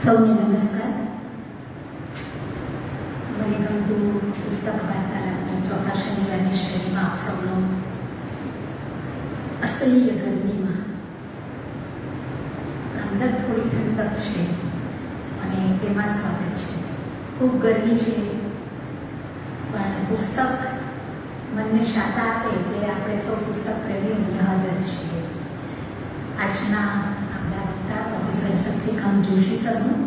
સૌને નમસ્કાર. મને ગમતું પુસ્તક વાર્તાલાપની ચોથા શનિવારની શ્રેણીમાં આપ સૌનો અસહ્ય ગરમીમાં અંદર થોડી ઠંડક છે અને તેમાં સ્વાગત છે. ખૂબ ગરમી છે પણ પુસ્તક મનને શાતા આપે એટલે આપણે સૌ પુસ્તક પ્રેમીઓ અહીંયા હાજર છીએ. આજના આપણા વક્તા પ્રોફેસર શક્તિકાંત જોશી સરનું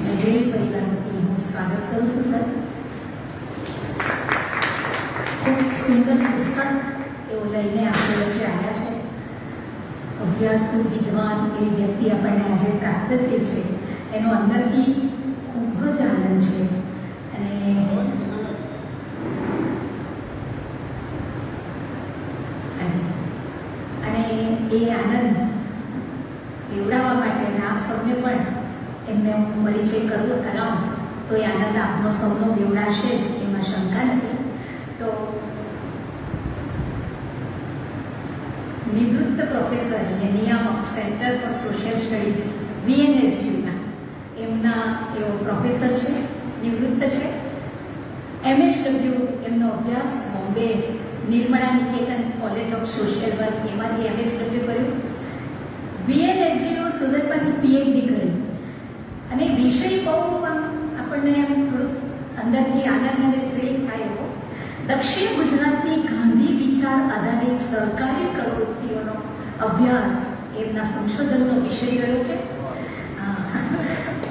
લાઇબ્રેરી પરિવાર વતી હું સ્વાગત કરું છું. સર, ખૂબ સુંદર પુસ્તક એવું લઈને આપણે વચ્ચે આવ્યા છે. અભ્યાસુ વિદ્વાન એવી વ્યક્તિ આપણને આજે પ્રાપ્ત થઈ છે એનો અંદરથી ખૂબ જ આનંદ છે. અને એ આનંદ પીવડાવવા માટે આપ સૌને પણ એમને હું પરિચય કરાવું તો એ આનંદ આપનો સૌનો પીવડાશે જ, એમાં શંકા નથી. તો નિવૃત્ત પ્રોફેસર અને નિયામક સેન્ટર ફોર સોશિયલ સ્ટડીઝ VNSUના એમના એવો પ્રોફેસર છે, નિવૃત્ત છે. MSW એમનો અભ્યાસ Bombay Nirmala Niketan college of social work એમાંથી MSW કર્યું. VNSU સુરતમાંથી PhD કર્યું. અને વિષય બહુ આપણને થોડું અંદરથી આનંદ અને થ્રિલ થાય એવો દક્ષિણ ગુજરાતની ગાંધી વિચાર આધારિત સહકારી પ્રવૃત્તિઓનો અભ્યાસ એમના સંશોધનનો વિષય રહ્યો છે.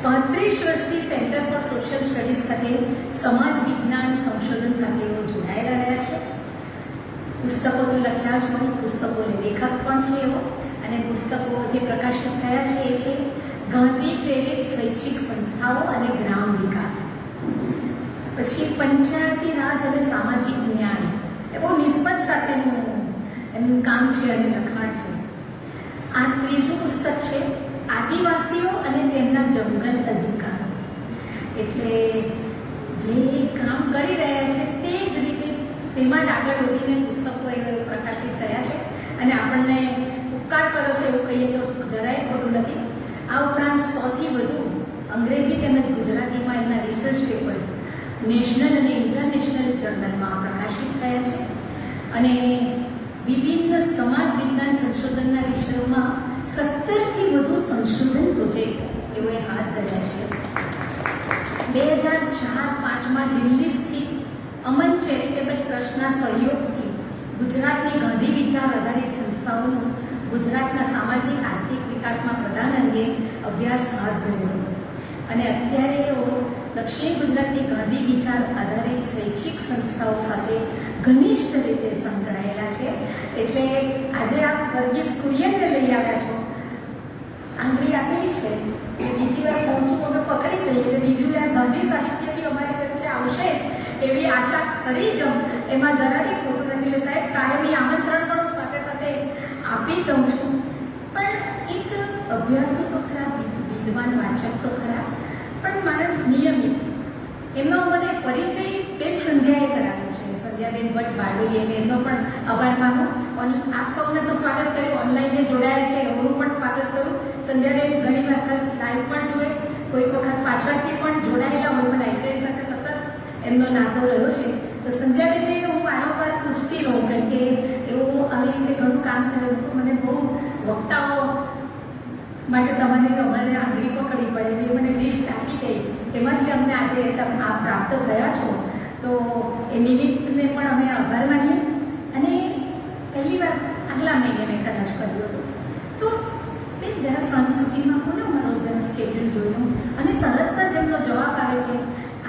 35 વર્ષથી સેન્ટર ફોર સોશિયલ સ્ટડીઝ ખાતે સમાજ વિજ્ઞાન સંશોધન સાથે એઓ જોડાયેલા રહ્યા છે. પુસ્તકો તો લખ્યા જ હોય, પુસ્તકોને લેખક પણ છે એવો. અને પુસ્તકો જે પ્રકાશિત થયા છે એ છે ગાંધી પ્રેરિત સ્વૈચ્છિક સંસ્થાઓ અને ગ્રામ વિકાસ, પછી પંચાયતી રાજ અને સામાજિક ન્યાય. એ બહુ નિસ્બત સાથેનું એમનું કામ છે અને લખાણ છે. આ ત્રીજું પુસ્તક છે આદિવાસીઓ અને તેમના જંગલ અધિકારો. એટલે જે કામ કરી રહ્યા છે તે જ રીતે તેમાં જ આગળ વધીને પુસ્તકો એ પ્રકાશિત થયા છે. અને આપણને ઉપકાર કર્યો છે એવું કહીએ તો જરાય ખોટું નથી. આ ઉપરાંત 100થી વધુ અંગ્રેજી તેમજ ગુજરાતીમાં એમના રિસર્ચ પેપર નેશનલ અને ઇન્ટરનેશનલ જર્નલમાં પ્રકાશિત થયા છે. અને વિભિન્ન સમાજ વિજ્ઞાન સંશોધનના વિષયોમાં 17થી વધુ સંશોધન પ્રોજેક્ટ એઓએ હાથ ધર્યા છે. 2004-05માં દિલ્હી સ્થિત અમન ચેરિટેબલ ટ્રસ્ટના સહયોગથી ગુજરાતની ગાંધી વિચાર આધારિત સંસ્થાઓનું ગુજરાતના સામાજિક આર્થિક વિકાસમાં પ્રદાન અંગે અભ્યાસ હાથ ધર્યો હતો. અને અત્યારે એઓ દક્ષિણ ગુજરાતની ગાંધી વિચાર આધારિત સ્વૈચ્છિક સંસ્થાઓ સાથે ઘનિષ્ઠ રીતે સંકળાયેલા છે. એટલે આજે આપ વર્ગીસ કુરિયનને લઈ આવ્યા છો. આંગળી આપેલી છે કે બીજી વાર પહોંચું અમે પકડી લઈએ એટલે બીજી વાર ગાંધી સાહિત્ય બી અમારી વચ્ચે આવશે જ એવી આશા કરી જ એમાં જરા બી ખોટું નથી. એટલે સાહેબ કાયમી આમંત્રણ પણ હું સાથે સાથે આપી દઉં છું. પણ એક અભ્યાસો તો ખરા, વિદ્વાન વાચક તો ખરા, પણ માણસ નિયમિત. એમનો મને પરિચય બેન સંધ્યાએ કરાવ્યો છે, સંધ્યાબેન ભટ્ટ બારડોલી. એટલે એમનો પણ આભાર માનું. આપ સૌને તો સ્વાગત કર્યું, ઓનલાઈન જે જોડાયા છે એમનું પણ સ્વાગત કરું. સંધ્યાબેન ઘણી વખત લાઈવ પણ જોવે, કોઈક વખત પાછળથી પણ જોડાયેલા હોય, પણ લાઇબ્રેરી સાથે સતત એમનો નાતો રહ્યો છે. તો સંધ્યાબેનને હું વારંવાર પૂછતી રહું કારણ કે એવું આવી રીતે ઘણું કામ કર્યું. મને બહુ વક્તાઓ માટે તમારે અમારે આંગળી પકડવી પડે એવી મને લિસ્ટ આપી દઈ. એમાંથી અમને આજે આપ પ્રાપ્ત થયા છો તો એ નિમિત્તને પણ અમે આભાર માનીએ. અને પહેલી વાર આગલા મહિને મેં કદાચ કર્યો હતો તો બેન જરા સાંજ સુધીમાં કોને મારો જરા સ્કેડ્યુલ જોયું અને તરત જ એમનો જવાબ આવે કે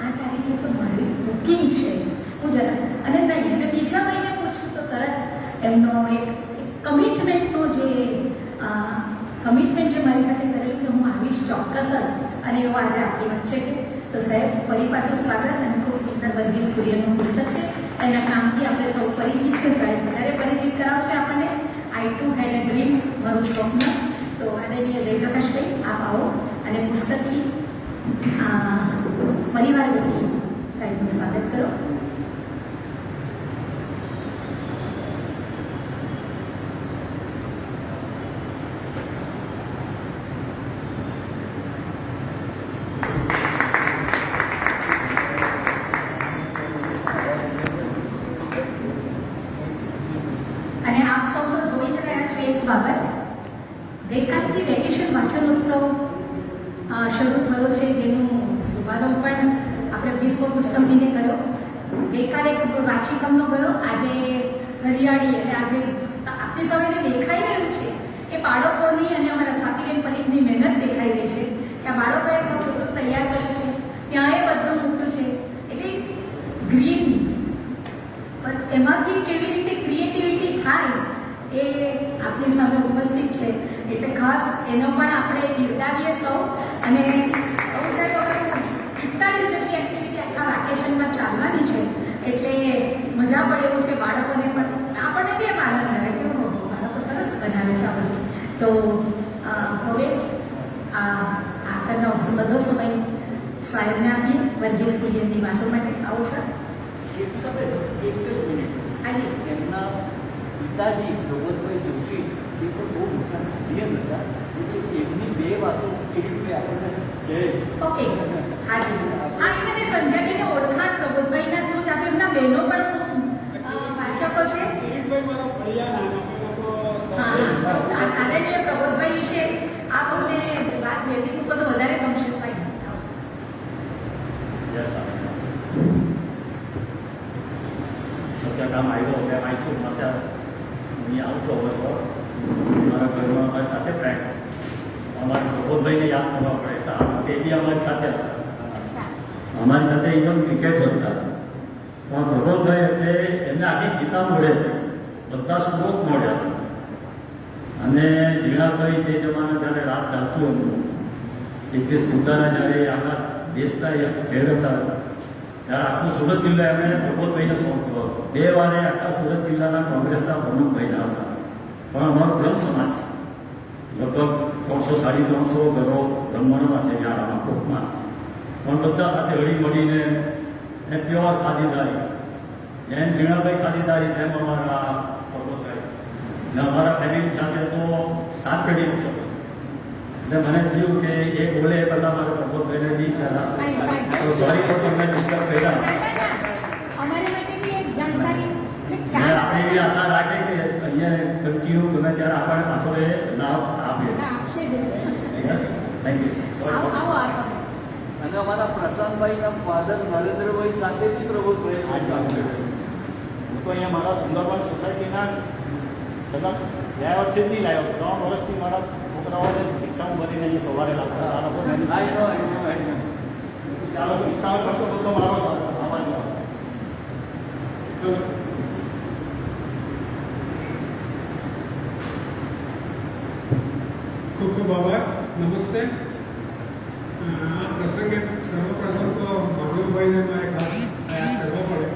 આ તારીખે તો મારી બુકિંગ છે, હું જરા અને નહીં. અને બીજા મહિને પૂછું તો તરત એમનો એક કમિટમેન્ટ જે મારી સાથે કરેલું કે હું આવીશ ચોક્કસ જ. અને એવો આજે આપણી વચ્ચે છે. તો સાહેબ ફરી પાછું સ્વાગત. અને ખૂબ સુંદર વર્ગીસ કુરિયનનું પુસ્તક છે. એના કામથી આપણે સૌ પરિચિત છે. સાહેબ વધારે પરિચિત કરાવશે આપણને. I too had a dream, મારું સ્વપ્ન. તો આદરણીય જયપ્રકાશભાઈ આપ આવો અને પુસ્તકથી પરિવાર વતી સાહેબનું સ્વાગત કરો. ગઈકાલથી વેકેશન વાંચન ઉત્સવ શરૂ થયો છે, જેનું શુભારંભ પણ આપણે વિશ્વ પુસ્તક દિને કર્યો. ગઈકાલે વાંચીકમનો ગયો, આજે હરિયાળી એટલે આજે આપણી સામે જે દેખાઈ રહ્યું છે એ બાળકોની અને અમારા સ્વાતિબેન પરીખની મહેનત દેખાઈ રહી છે. કે આ બાળકોએ કેટલું તૈયાર કર્યું છે, ત્યાં એ બધું મૂક્યું છે, એટલે ગ્રીન એમાંથી કેવી રીતે ક્રિએટિવિટી થાય એ આપણી સામે ઉપસ્થિત છે. એટલે ખાસ એનો પણ આપણે બિરદાવીએ સૌ. અને સાહેબ 45 જેટલી એક્ટિવિટી આખા વેકેશનમાં ચાલવાની છે, એટલે મજા પડે એવું છે બાળકોને પણ, આપણને બી એમ આનંદ આવે કે બાળકો સરસ બનાવે છે આપણે. તો હવે આગળનો બધો સમય સાહેબને આપીએ વર્ગીસ પૂજનની વાતો માટે. આવો સર. એક જ મિનિટ. હાજી. એમના પિતાજી પ્રબોધભાઈ જોશી એ પણ બહુ મોટા ગાંધીયન હતા, એટલે એમની બે વાતો કિરીટભાઈ આપણને કહે. ઓકે. હાજી. હા, એ મને સંધ્યાબેને ઓળખાણ પ્રબોધભાઈના થ્રુ જ આપે. એમના બહેનો પણ વાચકો છે. આદરણીય પ્રબોધભાઈ વિશે આપ અમને વાત વ્યતીત મૂકો તો વધારે ગમશે. ભાઈ સત્યકામ આવ્યો એટલે વાંચ્યું માત્ર હું આવતો હોય તો મારા ઘરમાં અમારી સાથે ફ્રેન્ડ્સ અમારા પ્રબોધભાઈને યાદ કરવા પડે તો આ વખતે એ બી અમારી સાથે હતા. અમારી સાથે ઇવન ક્રિકેટ રમતા. પણ પ્રબોધભાઈ એટલે એમને આખી ગીતા મળે, બધા શ્લોક મળ્યા. અને ઝીણાભાઈ તે જમાના જ્યારે રાત ચાલતું હતું, 21 પોતાના જ્યારે આખા દેશના હેડ હતા, ત્યારે આખું સુરત જિલ્લા એમણે પ્રબોધભાઈને સોંપ્યો. 2 વારે આખા સુરત જિલ્લાના કોંગ્રેસના પ્રમુખભાઈના હતા. પણ અમારો બ્રહ્મ સમાજ છે, લગભગ 300-350 ઘરો બ્રહ્મણમાં છે યારામાં કોકમાં. પણ બધા સાથે હળી મળીને એ પ્યોર ખાદીદારી, જેમ ઝીણાભાઈ ખાદીદારી તેમ અમારા પ્રબોધભાઈ. ને અમારા ફેમિલી સાથે તો 7 પેઢીનું છે. એટલે મને થયું કે એ બોલે એ પહેલાં મારે પ્રબોધભાઈને બી પહેલાં તો સોરી તો તમને ડિસ્ટર્બ કર્યા. અમારી માટે બી એક જાણકારી આપણે એવી આશા રાખે કે અહીંયા કન્ટિન્યુ ગમે ત્યારે આપણને પાછો એ લાભ આપે. Thank you. સોરી. અને અમારા પ્રશાંતભાઈના ફાધર નરેન્દ્રભાઈ સાથે બી પ્રબોધભાઈ આ જ વાત કરું છું. હું તો અહીંયા મારા સુંદરવન સોસાયટીના છતાં ગયા વર્ષે જ નહીં લાવ્યો. 3 વર્ષથી મારા છોકરાઓને રિક્ષામાં ભરીને અહીંયા સવારે લાવતા. આ લોકો ચાલો રિક્ષામાં કરતો બધો મારો આવાજ. ખૂબ ખૂબ આભાર. નમસ્તે. આ પ્રસંગે સર્વપ્રથમ તો માનવભાઈને મારે ખાસ યાદ કરવા પડે,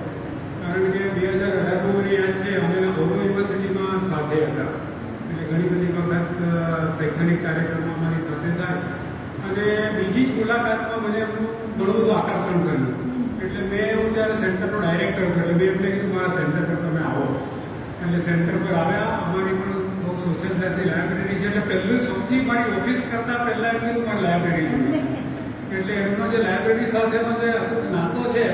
કારણ કે 2018માં મને યાદ છે અમે ઓલો યુનિવર્સિટીમાં સાથે હતા. એટલે ઘણી બધી વખત શૈક્ષણિક કાર્યક્રમો અમારી સાથે થાય, અને બીજી જ મુલાકાતમાં મને એમનું ઘણું બધું આકર્ષણ કર્યું. એટલે હું ત્યારે સેન્ટરનો ડાયરેક્ટર હતો, એટલે મેં એમને કીધું મારા સેન્ટર પર તમે આવો. એટલે સેન્ટર પર આવ્યા. અમારી પણ બહુ સોશિયલ સાયન્સની લાઇબ્રેરી છે, એટલે પહેલું સૌથી મારી ઓફિસ કરતાં પહેલાં એમ કીધું મારી લાઇબ્રેરી જોઈએ. એટલે એમનો જે લાઇબ્રેરી સાથેનો જે નાતો છે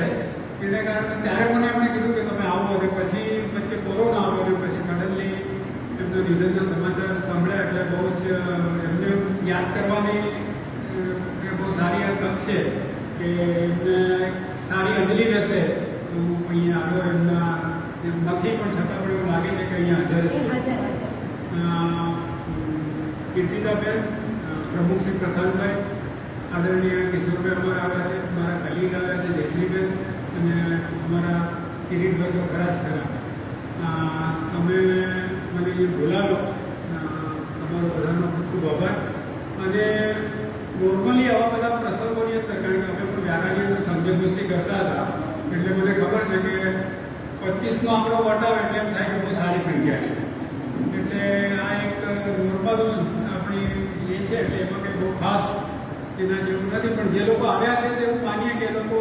એને કારણે ત્યારે મને એમણે કીધું કે તમે આવો. અને પછી વચ્ચે કોરોના આવ્યો, અને પછી સડનલી એમના નિધનના સમાચાર સાંભળ્યા. એટલે બહુ જ એમને યાદ કરવાની બહુ સારી આ તક છે કે એમને સારી અંજલિ રહેશે. હું અહીંયા આવ્યો, એમના નથી પણ છતાં પણ એવું લાગે છે કે અહીંયા હાજર છે. કીર્તિદાબેન, પ્રમુખ શ્રી પ્રશાંતભાઈ, આદરણીય કિશોરભાઈ અમારા આવ્યા છે, મારા કલીગ આવ્યા છે જયશ્રીબેન, અને અમારા કિરીટભાઈ તો ખરા જ ખરા. તમે મને એ બોલાવો, તમારો બધાનો ખૂબ ખૂબ આભાર. અને નોર્મલી આવા બધા પ્રસંગોની અંદર, કારણ કે અમે પણ વ્યારાની અંદર સંજય દોસ્તી કરતા હતા, એટલે મને ખબર છે કે 25નો આંકડો વટાવે એટલે એમ થાય કે બહુ સારી સંખ્યા છે. એટલે આ એક નોર્મલ આપણી એ છે, એટલે એમાં કંઈ બહુ ખાસ એના જેવું નથી. પણ જે લોકો આવ્યા છે તેવું માનીએ કે એ લોકો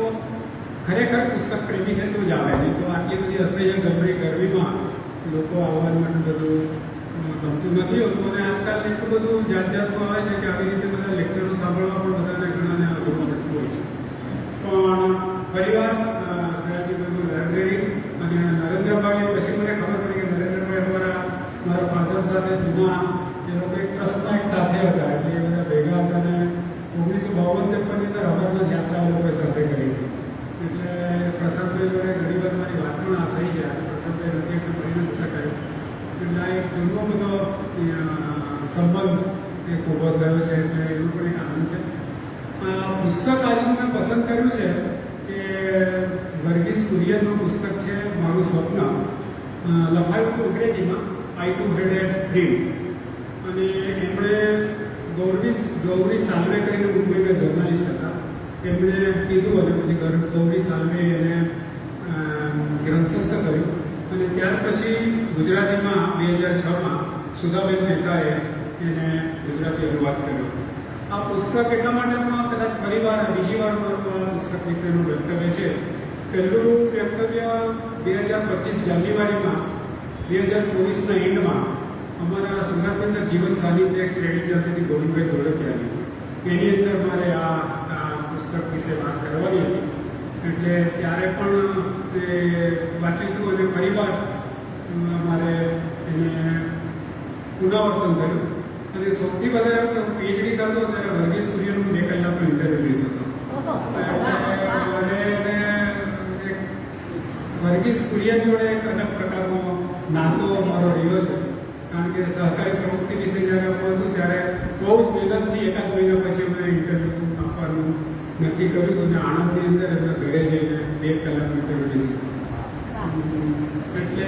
ખરેખર પુસ્તક પ્રેમી છે તો જ આવે. નહીં તો આટલી બધી અસહ્ય ગરમીમાં લોકો આવવાનું એટલું બધું ગમતું નથી હોતું. અને આજકાલ એટલું બધું જાતનું આવે છે કે આવી રીતે બધા લેક્ચરો સાંભળવા પણ બધાને ઘણાને અઘરું પડતું હોય છે. પણ પરિવાર સયાજીભાઈનું લાઇબ્રેરી અને નરેન્દ્રભાઈ, પછી મને ખબર પડી કે નરેન્દ્રભાઈ મારા ફાધર સાથે જૂના એ લોકો એક ટ્રસ્ટના એક ડિસેમ્બરની અંદર અમરનાથ યાત્રા લોકોએ સાથે કરી હતી. એટલે પ્રસાદભાઈ જોડે ઘણી વાર મારી વાત પણ આ થઈ છે. પ્રસાદભાઈ નથી એટલે ભણી નથી શકાય. એટલે આ એક જૂનો બધો સંબંધ એક ઊભો થયો છે, એટલે એનો પણ એક આનંદ છે. પુસ્તક આજનું મેં પસંદ કર્યું છે કે વર્ગીસ કુરિયનનું પુસ્તક છે મારું સ્વપ્ન. લખાયું હતું અંગ્રેજીમાં, આઈ ટુ હેડ એ ડ્રીમ. અને એમણે ગૌરી સાલવે કરીને મુંબઈના જર્નલિસ્ટ હતા. એમણે કીધું અને પછી ગૌરી સાલવે એને ગ્રંથસ્થ કર્યું. અને ત્યાર પછી ગુજરાતીમાં 2006માં સુધાબેન મહેતાએ એને ગુજરાતી અનુવાદ કર્યો. આ પુસ્તક એટલા માટે કદાચ ફરીવાર બીજી વાર મારું આ પુસ્તક વિશેનું વક્તવ્ય છે. પહેલું વક્તવ્ય 2025 જાન્યુઆરીમાં 2024ના એન્ડમાં અમારા સુરતની અંદર જીવન સાહિત્ય એક શ્રેણી ચાલતી ગોવિંદભાઈ ધોળકિયાની, એની અંદર મારે આ પુસ્તક વિશે વાત કરવાની હતી. એટલે ત્યારે પણ એ વાંચ્યું હતું અને ફરીવાર મારે એને પુનરાવર્તન કર્યું. અને સૌથી વધારે પીએચડી કરતો ત્યારે વર્ગીસ કુરિયનનું 2 કલાકનો ઇન્ટરવ્યૂ લીધો હતો. વર્ગીસ કુરિયન જોડે એક અલગ પ્રકારનો નાતો મારો રહ્યો છે. કારણ કે સહકારી પ્રવૃત્તિ વિશે જ્યારે આપવું હતું ત્યારે બહુ જ મહેનતથી એકાદ મહિના પછી અમે ઇન્ટરવ્યૂ આપવાનું નક્કી કર્યું હતું. અને આણંદની અંદર એમના ઘરે જઈને 2 કલાકનું ઇન્ટરવ્યૂ લીધું. એટલે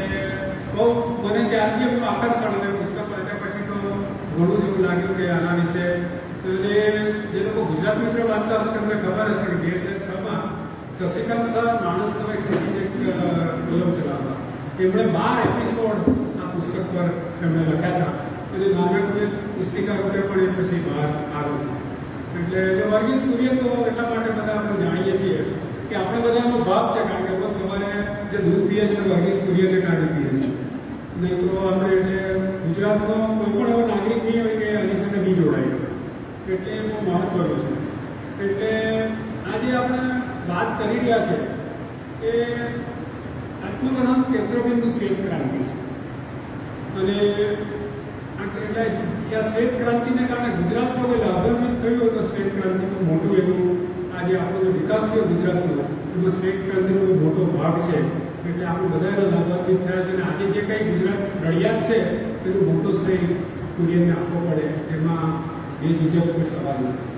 બહુ મને ત્યારથી એમનું આકર્ષણ અને પુસ્તક વાંચ્યા પછી તો ઘણું જ એવું લાગ્યું કે આના વિશે. અને જે લોકો ગુજરાત મિત્ર વાંચતા હશે તમને ખબર હશે કે 2006માં શશિકાંત સર માણસનો એક સિટીઝ કોલમ ચલાવતા. એમણે 12 એપિસોડ આ પુસ્તક પર એમણે લખ્યા હતા. અને નાનકડી પુસ્તિકા રૂપે પણ એ પછી બહાર આવ્યું. એટલે વર્ગીસ કુરિયન તો એટલા માટે બધા આપણે જાણીએ છીએ કે આપણે બધા એનો ભાગ છે. કારણ કે રોજ સવારે જે દૂધ પીએ છે વર્ગીસ કુરિયનને કારણે પીએ છે. નહીં તો આપણે એટલે ગુજરાતનો કોઈ પણ એવો નાગરિક નહીં હોય કે આની સાથે નહીં જોડાયેલો હોય. એટલે એ બહુ મહત્વનું છે. એટલે આજે આપણે વાત કરી રહ્યા છે કે આત્મકથાનું કેન્દ્રબિંદુ શ્વેત ક્રાંતિ છે. અને એટલે આ શ્વેત ક્રાંતિને કારણે ગુજરાતનો કોઈ લાભાન્વિત થયું તો શ્વેત ક્રાંતિનું મોટું એનું આજે આપણો જે વિકાસ થયો ગુજરાતનો એમાં શ્વેત ક્રાંતિનો મોટો ભાગ છે. એટલે આપણે બધા એના લાભાન્વિત થયા છે. અને આજે જે કંઈ ગુજરાત રળિયાત છે એનું મોટો શ્રેય કુરિયનને આપવો પડે એમાં બેઝીઝક કોઈ સવાલ નથી.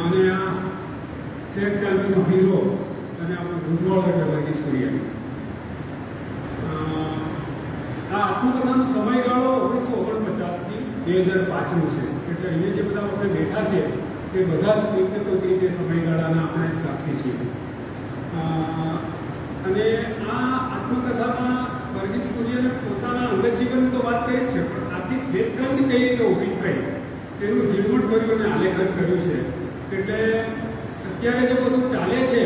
અને આ શ્વેત ક્રાંતિનો હીરો અને આપણો ગુજવાળ એટલે વર્ગીસ કુરિયન. આ આત્મકથાનો સમયગાળો 1949થી 2005નું છે. એટલે અહીંયા જે બધા આપણે બેઠા છે એ બધા જ કોઈક કોઈક રીતે સમયગાળાના આપણે સાક્ષી છીએ. અને આ આત્મકથામાં વર્ગીસ કુરિયને પોતાના અંગત જીવનની તો વાત કરી જ છે, પણ આખી શ્વેત ક્રાંતિ કઈ રીતે ઊભી થઈ તેનું જીવન કર્યું અને આલેખન કર્યું છે. એટલે અત્યારે જે બધું ચાલે છે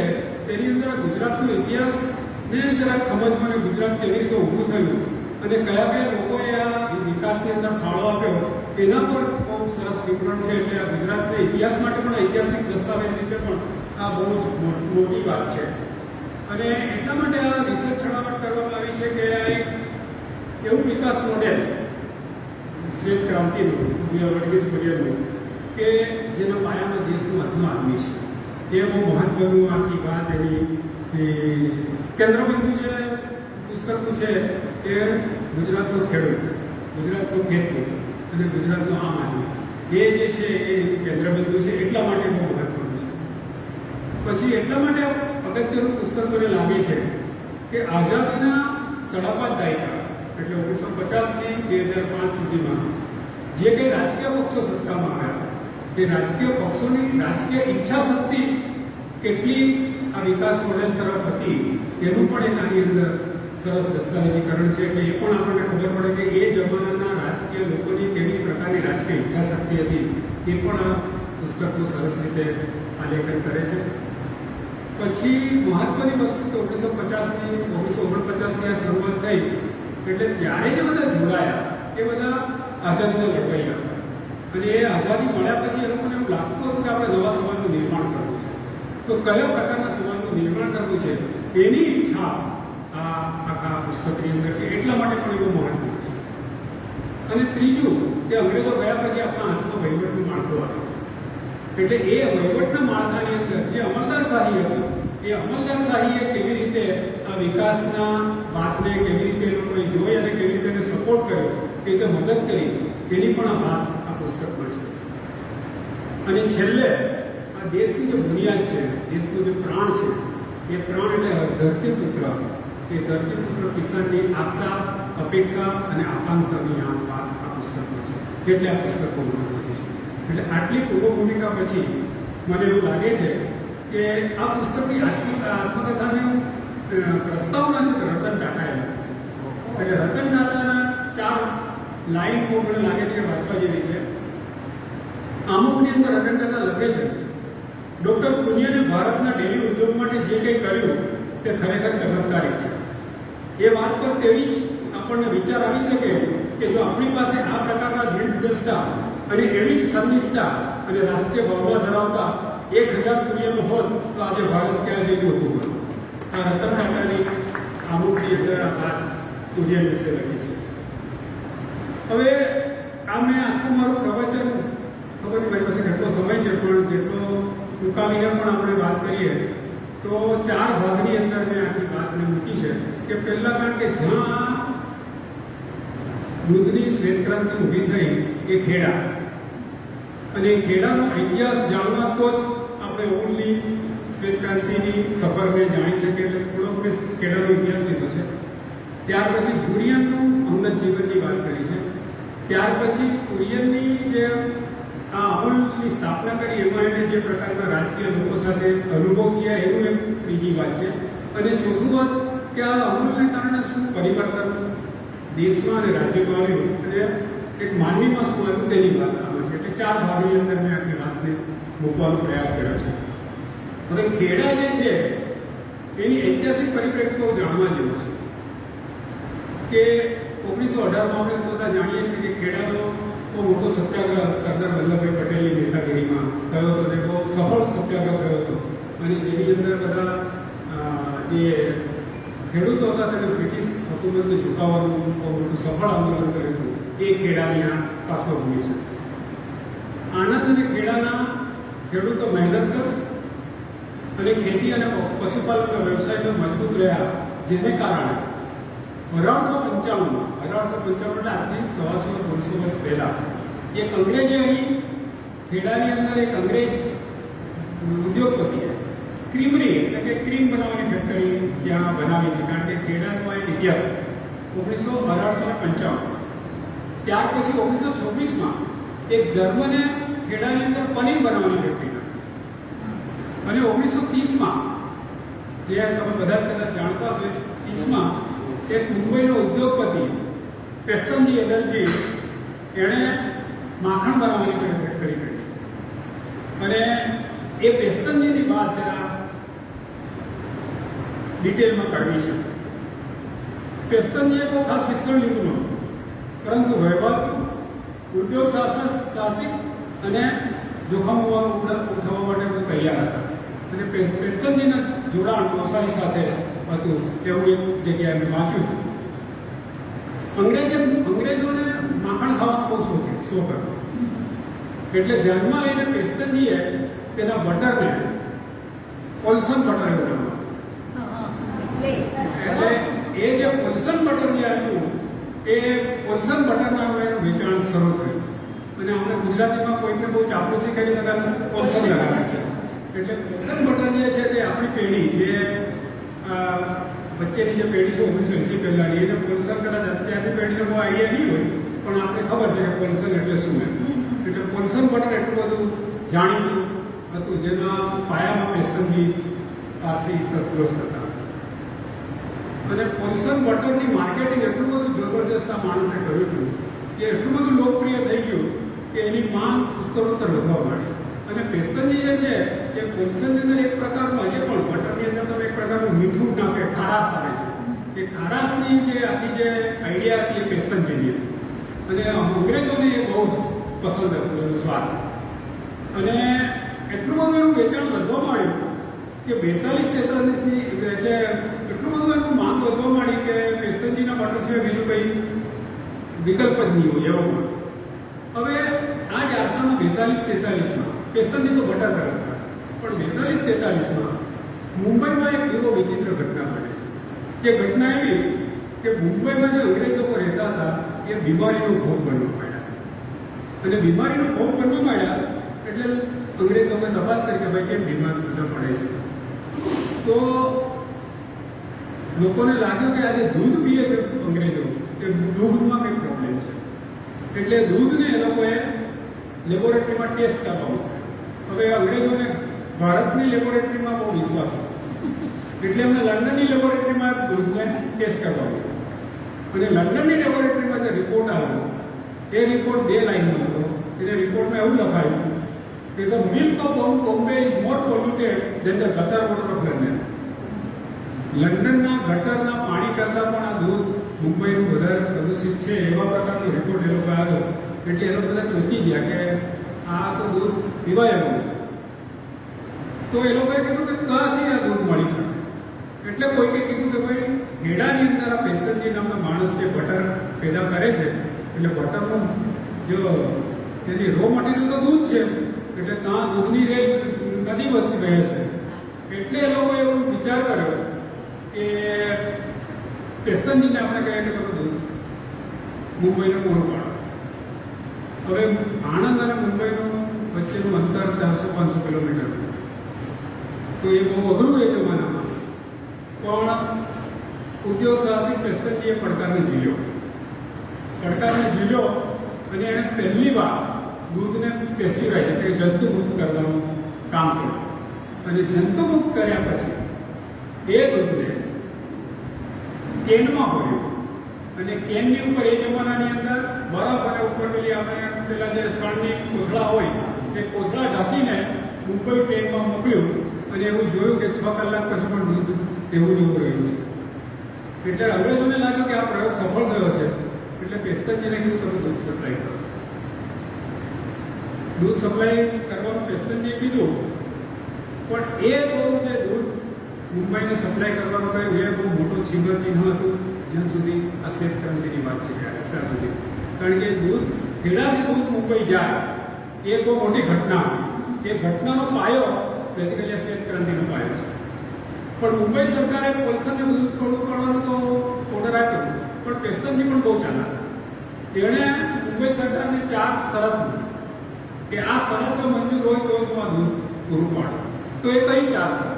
તેની અંદર ગુજરાતનો ઇતિહાસને જરાક સમજવાને ગુજરાત કેવી રીતે ઊભું થયું અને કયા કયા લોકોએ આ વિકાસની અંદર ફાળો આપ્યો તેના પર બહુ સરસ વિવરણ છે. એટલે આ ગુજરાતના ઇતિહાસ માટે પણ ઐતિહાસિક દસ્તાવેજ રીતે પણ આ બહુ જ મોટી વાત છે. અને એટલા માટે આ રિસર્ચ છણાવટ કરવામાં આવી છે કે આ એક એવું વિકાસ મોડેલ શ્વેત ક્રાંતિનું વર્ગીસ કુરિયનનું કે જેના પાયામાં દેશનું આજનો આદમી છે. એ બહુ મહત્વનું આખી વાત એની કેન્દ્રબિંદુ જે પુસ્તકનું છે એ ગુજરાતનો ખેડૂત, ગુજરાતનો ખેડૂત અને ગુજરાતનો આમ આદમી એ જે છે એ કેન્દ્રબિંદુ છે. એટલા માટે બહુ મહત્વનું છે. પછી એટલા માટે અગત્યનું પુસ્તક મને લાગે છે કે આઝાદીના 5.5 દાયકા એટલે 1950થી 2005 સુધીમાં જે કંઈ રાજકીય પક્ષો સત્તામાં આવ્યા તે રાજકીય પક્ષોની રાજકીય ઈચ્છા શક્તિ કેટલી આ વિકાસ મોડેલ તરફ હતી તેનું પણ એક આની અંદર સરસ દસ્તાવેજીકરણ છે. એટલે એ પણ આપણને ખબર પડે કે એ જમાનાના રાજકીય લોકોની કેવી પ્રકારની રાજકીય ઈચ્છા શક્તિ હતી એ પણ આ પુસ્તકનું સરસ રીતે આલેખન કરે છે. પછી મહત્વની વસ્તુ કે 1950ની 1949ની આ શરૂઆત થઈ એટલે ત્યારે જે બધા જોડાયા એ બધા આઝાદીના લડવાઈ હતા. અને એ આઝાદી મળ્યા પછી એ લોકોને એવું લાગતું હતું કે આપણે નવા સમાજનું નિર્માણ કરવું છે. તો કયા પ્રકારના સમાજનું નિર્માણ કરવું છે તેની ઈચ્છા આ આખા પુસ્તકની અંદર છે. એટલા માટે પણ એવું મહત્વનું છે. અને ત્રીજું કે અંગ્રેજો ગયા પછી આપણા હાથમાં વહીવટનું માળખું આવ્યું. એટલે એ વહીવટના માળખાની અંદર જે અમલદારશાહી હતી, એ અમલદારશાહીએ કેવી રીતે આ વિકાસના વાતને કેવી રીતે એ લોકોએ જોઈ અને કેવી રીતે એને સપોર્ટ કર્યો, કેવી રીતે મદદ કરી, તેની પણ આ વાત આ પુસ્તકમાં છે. અને છેલ્લે આ દેશની જે બુનિયાદ છે, દેશનું જે પ્રાણ છે, એ પ્રાણ એટલે ધરતીપુત્ર. એ ધરતીપુત્ર કિસાનની આશા, અપેક્ષા અને આકાંક્ષાની આ વાત આ પુસ્તકમાં છે. એટલે આ પુસ્તકો મહત્વનું છે. એટલે આટલી પૂર્વ ભૂમિકા પછી મને એવું લાગે છે કે આ પુસ્તકની આત્મકથાની પ્રસ્તાવના છે રતન ટાટાએ લખી છે. એટલે રતન ટાટાના 4 લાઈન મને લાગે છે કે વાંચવા જેવી છે. આમુખની અંદર રતન ટાટા લખે છે, ડૉક્ટર પુનિયાને ભારતના ડેરી ઉદ્યોગ માટે જે કંઈ કર્યું તે ખરેખર ચમત્કારિક છે. એ વાત પર તેવી જ આપણને વિચાર આવી શકે કે જો આપણી પાસે આ પ્રકારના દીર્ઘદ્રષ્ટા અને એવી જ સદનિષ્ઠા અને રાષ્ટ્રીય ભાવના ધરાવતા 1000 પુનિયાનો હોત તો આજે ભારત ક્યાં જઈ ગયું હતું. આ રતન ટાટાની આમુખની અંદર આ વાત પુનિયા વિશે લખી છે. હવે આ મેં આખું મારું પ્રવચન, ખબર નહીં મારી પાસે કેટલો સમય છે, પણ જેટલો ટૂંકાવીને પણ આપણે વાત કરીએ તો 4 ભાગની અંદર મેં આખી વાતને મૂકી છે. કે પહેલાં કારણ કે જ્યાં દૂધની શ્વેતક્રાંતિ ઊભી થઈ એ ખેડા, અને ખેડાનો ઇતિહાસ જાણવા તો જ આપણે ઓનલી શ્વેતક્રાંતિની સફરને જાણી શકીએ. એટલે થોડોક મેં ખેડાનો ઇતિહાસ લીધો છે. ત્યાર પછી કુરિયનનું અંગત જીવનની વાત કરી છે. ત્યાર પછી કુરિયનની જે આ અમૂલની સ્થાપના કરી એમાં એને જે પ્રકારના રાજકીય લોકો સાથે અનુભવ થયા એનું એક ત્રીજી વાત છે. અને ચોથું વાત કે આ અમૂલને કારણે શું પરિવર્તન દેશમાં અને રાજ્યમાં આવ્યું અને એક માનવીમાં શું આવ્યું તેની વાત આમાં છે. એટલે 4 ભાગની અંદર મેં આખી વાતને મૂકવાનો પ્રયાસ કર્યો છે. હવે ખેડા જે છે એની ઐતિહાસિક પરિપ્રેક્ષ તો જાણવા જેવો છે કે 1918માં આપણે બધા જાણીએ છીએ કે ખેડાનો બહુ મોટો સત્યાગ્રહ સરદાર વલ્લભભાઈ પટેલની નેતાગીરીમાં થયો હતો અને બહુ સફળ સત્યાગ્રહ થયો હતો. અને જેની અંદર બધા જે ખેડૂતો હતા તેને બ્રિટિશ હુકુમતને ઝુકાવવાનું બહુ મોટું સફળ આંદોલન કર્યું હતું. એ ખેડાની આ પાર્શ્વભૂમિ છે. આણંદ અને ખેડાના ખેડૂતો મહેનતકશ અને ખેતી અને પશુપાલનના વ્યવસાયમાં મજબૂત રહ્યા, જેને કારણે 1855 એટલે આજથી 125 વર્ષ પહેલાં એક અંગ્રેજે અહીં ખેડાની અંદર એક અંગ્રેજ ઉદ્યોગપતિએ ક્રીમરી એટલે કે ક્રીમ બનાવવાની ફેક્ટરી ત્યાં બનાવી હતી. કારણ કે ખેડાનો એક ઇતિહાસ 1855. ત્યાર પછી 1926માં એક જર્મને ખેડાની અંદર પનીર બનાવવાની ફેક્ટરી નાખી. અને 1930માં જે તમે બધા જ કદાચ જાણતા છો, 30માં એક મુંબઈનો ઉદ્યોગપતિ પેસ્તનજી એદલજી એણે માખણ બનાવવાની ફેક્ટરી કરી. અને એ પેસ્તનજીની વાત જરા ડિટેલમાં કરવી છે. પેસ્તનજીએ બહુ ખાસ શિક્ષણ લીધું નહોતું, પરંતુ વહીવટ, ઉદ્યોગ સાહસિક અને જોખમ ઉઠાવવા માટે બહુ તૈયાર હતા. અને પેસ્તનજીના જોડાણ નવસારી સાથે હતું એવું એક જગ્યાએ મેં વાંચ્યું છે. અંગ્રેજોને માખણ ખાવાનો બહુ શોખ હતો. એટલે ધ્યાનમાં લઈને પેસ્તનજીએ તેના બટરને પોલ્સન બટર એવું નામ એટલે એ જે પોલ્સન બટર જે આવ્યું એ પોલ્સન બટર નામનું એનું વેચાણ શરૂ થયું. અને આપણે ગુજરાતીમાં કોઈને બહુ ચાપલુસી કરી પોલ્સન લગાવે છે. એટલે પોલ્સન બટર જે છે તે આપણી પેઢી જે વચ્ચેની જે પેઢી છે 1980 પહેલાંની, એને પોલ્સન કદાચ અત્યારની પેઢીને બહુ આઈડિયા નહીં હોય, પણ આપણે ખબર છે કે પોલ્સન એટલે શું એમ. એટલે પોલ્સન બટર એટલું બધું જાણીતું હતું, જેના પાયામાં પેસ્તનજી પારસી સદગ્રસ્ત હતા. અને પોલ્સન બટરની માર્કેટિંગ એટલું બધું જબરજસ્ત આ માણસે કર્યું હતું કે એટલું બધું લોકપ્રિય થઈ ગયું કે એની માંગ ઉત્તરોત્તર વધવા માંડી. અને પેસ્તનજી જે છે એ પોલ્સનની અંદર એક પ્રકારનું, હજી પણ બટરની અંદર તમે એક પ્રકારનું મીઠું નાખે, ખારાશ આવે છે. એ ખારાશની જે આખી જે આઈડિયા હતી એ પેસ્તનજીની હતી. અને અંગ્રેજોને એ બહુ જ પસંદ હતું એનો સ્વાદ. અને એટલું બધું એનું વેચાણ વધવા માંડ્યું કે 42-43ની એટલે એટલું બધું એનું માંગ વધવા માંડી કે પેસ્તનજીના બટર સિવાય બીજું કંઈ વિકલ્પ જ નહીં હોય એવો. હવે આ જ આસામાં 42-43માં પેસ્તનજી તો બટર કરાવતા, પણ 42-43માં મુંબઈમાં એક એવો વિચિત્ર ઘટના બને છે. જે ઘટના એવી કે મુંબઈમાં જે અંગ્રેજ લોકો રહેતા હતા એ બીમારીનો ભોગ બનવા માંડ્યા, અને બીમારીનો ભોગ બનવા માંડ્યા એટલે અંગ્રેજ લોકોએ તપાસ કરી કે ભાઈ કેમ બીમાર બધા પડે છે. તો લોકોને લાગ્યું કે આજે દૂધ પીએ છે અંગ્રેજો, કે દૂધમાં કંઈક પ્રોબ્લેમ છે, એટલે દૂધને એ લોકોએ લેબોરેટરીમાં ટેસ્ટ કરવા મૂક્યો. હવે અંગ્રેજોને ભારતની લેબોરેટરીમાં બહુ વિશ્વાસ હતો, એટલે એમને લંડનની લેબોરેટરીમાં દૂધને ટેસ્ટ કરવા મૂક્યો. અને લંડનની લેબોરેટરીમાં જે રિપોર્ટ આવ્યો એ રિપોર્ટ 2 લાઈનનો હતો. એને રિપોર્ટમાં એવું લખાયું કે the milk of Bombay is more polluted than the gutter water of London. લંડનના ગટરના પાણી કરતાં પણ આ દૂધ મુંબઈનું વધારે પ્રદૂષિત છે, એવા પ્રકારનો રિપોર્ટ એ લોકો આવ્યો. એટલે એ લોકો બધા ચોંકી ગયા કે આ તો દૂધ પીવાય એવું. તો એ લોકોએ કીધું કે ક્યાંથી આ દૂધ મળી શકે. એટલે કોઈકે કીધું કે ભાઈ ખેડાની અંદર આ પેસ્તનજી નામનો માણસ જે બટર પેદા કરે છે, એટલે બટરનું જો તેની રો મટીરિયલ તો દૂધ છે, એટલે ત્યાં દૂધની રેલ નદી વધતી રહે છે. એટલે એ લોકોએ એવો વિચાર કર્યો કે પેસ્તનજીને આપણે કહીએ કે તમે દૂધ મુંબઈને પૂરું પાડો. હવે આણંદ અને મુંબઈનું વચ્ચેનું અંતર 400-500 કિલોમીટર, તો એ બહુ અઘરું એ જમાનામાં. પણ ઉદ્યોગ સાહસિક પેસ્તનજીએ પડકારને ઝીલ્યો અને એણે પહેલી વાર દૂધને પેસ્ચ્યુરાઇઝ એટલે જંતુમુક્ત કરવાનું કામ કર્યું. અને જંતુમુક્ત કર્યા પછી એ દૂધને કેનમાં ભર્યું, અને કેનની ઉપર એ જમાનાની અંદર બરફ અને ઉપર પેલી આપણે પેલા જે સણની કોથળા હોય તે કોથળા ઢાંકીને મુંબઈ ટ્રેનમાં મોકલ્યું. અને એવું જોયું કે 6 કલાક પછી પણ દૂધ એવું જેવું રહ્યું છે. એટલે અંગ્રેજોને લાગ્યું કે આ પ્રયોગ સફળ થયો છે, એટલે પેસ્તનજીને કીધું તમે દૂધ સપ્લાય કરો. દૂધ સપ્લાય કરવાનું પેસ્તનજીએ કીધું, પણ એ બહુ જે દૂધ મુંબઈને સપ્લાય કરવાનું કહ્યું એ બહુ મોટું ચિહ્ન હતું જ્યાં સુધી આ શ્વેત ક્રાંતિની વાત છે ત્યાં સુધી. કારણ કે દૂધ ખેડાથી દૂધ મુંબઈ જાય એ બહુ મોટી ઘટના હતી. એ ઘટનાનો પાયો બેસિકલી આ શ્વેત ક્રાંતિનો પાયો છે. પણ મુંબઈ સરકારે પોલ્સનને દૂધ પૂરું પાડવાનું તો ઓર્ડર આપ્યો, પણ પેસ્તનજી પણ બહુ ચાલાક. એણે મુંબઈ સરકારને 4 શરત મૂકી કે આ શરત જો મંજૂર હોય તો જ હું આ દૂધ પૂરું પાડું. તો એ કઈ 4 શરત?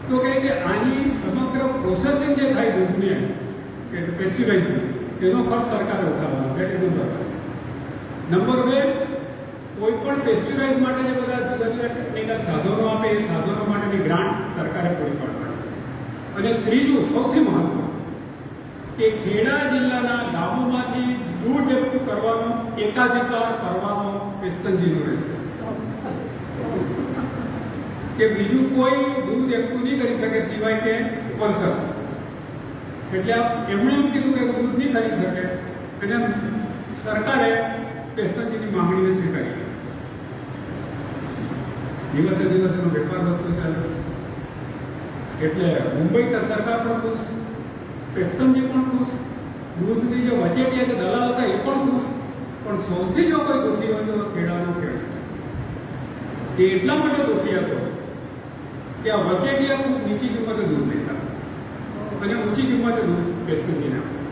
તો કહે કે આની સમગ્ર પ્રોસેસિંગ જે થાય દૂધને કે પેસ્ચ્યુરાઇઝની તેનો ખર્ચ સરકારે ઉઠાવવાનો, દેટ ઇઝ નંબર 2. કોઈ પણ પેસ્ચ્યુરાઇઝ માટે જે બધા જુદા જુદા ટેકનિકલ સાધનો આપે એ સાધનો માટેની ગ્રાન્ટ સરકારે પૂરી પાડવાની. અને ત્રીજું સૌથી મહત્વનું કે ખેડા જિલ્લાના ગામોમાંથી દૂધ એકઠું કરવાનો એકાધિકાર કરવાનો પેસ્તનજીનો રહેશે, કે બીજું કોઈ દૂધ એકઠું નહીં કરી શકે સિવાય કે પલ્સર. એટલે એમણે એમ કીધું કે દૂધ નહીં કરી શકે, અને સરકારે પેસ્તનજીની માંગણીને સ્વીકારી લીધી. દિવસે દિવસેનો વેપાર વધતો ચાલ્યો. એટલે મુંબઈ સરકાર પણ ખુશ, પેસ્તનજી પણ ખુશ, દૂધની જે વચેટિયા જે દલાલ હતા એ પણ ખુશ. પણ સૌથી જો કોઈ દુઃખી હોય તો ખેડાનો ખેડૂત. એ એટલા માટે દુઃખી હતો કે આ વચેટિયા ખૂબ નીચી કિંમતે દૂધ લેતા અને ઊંચી કિંમતે દૂધ પેસ્તનજીને આપતા.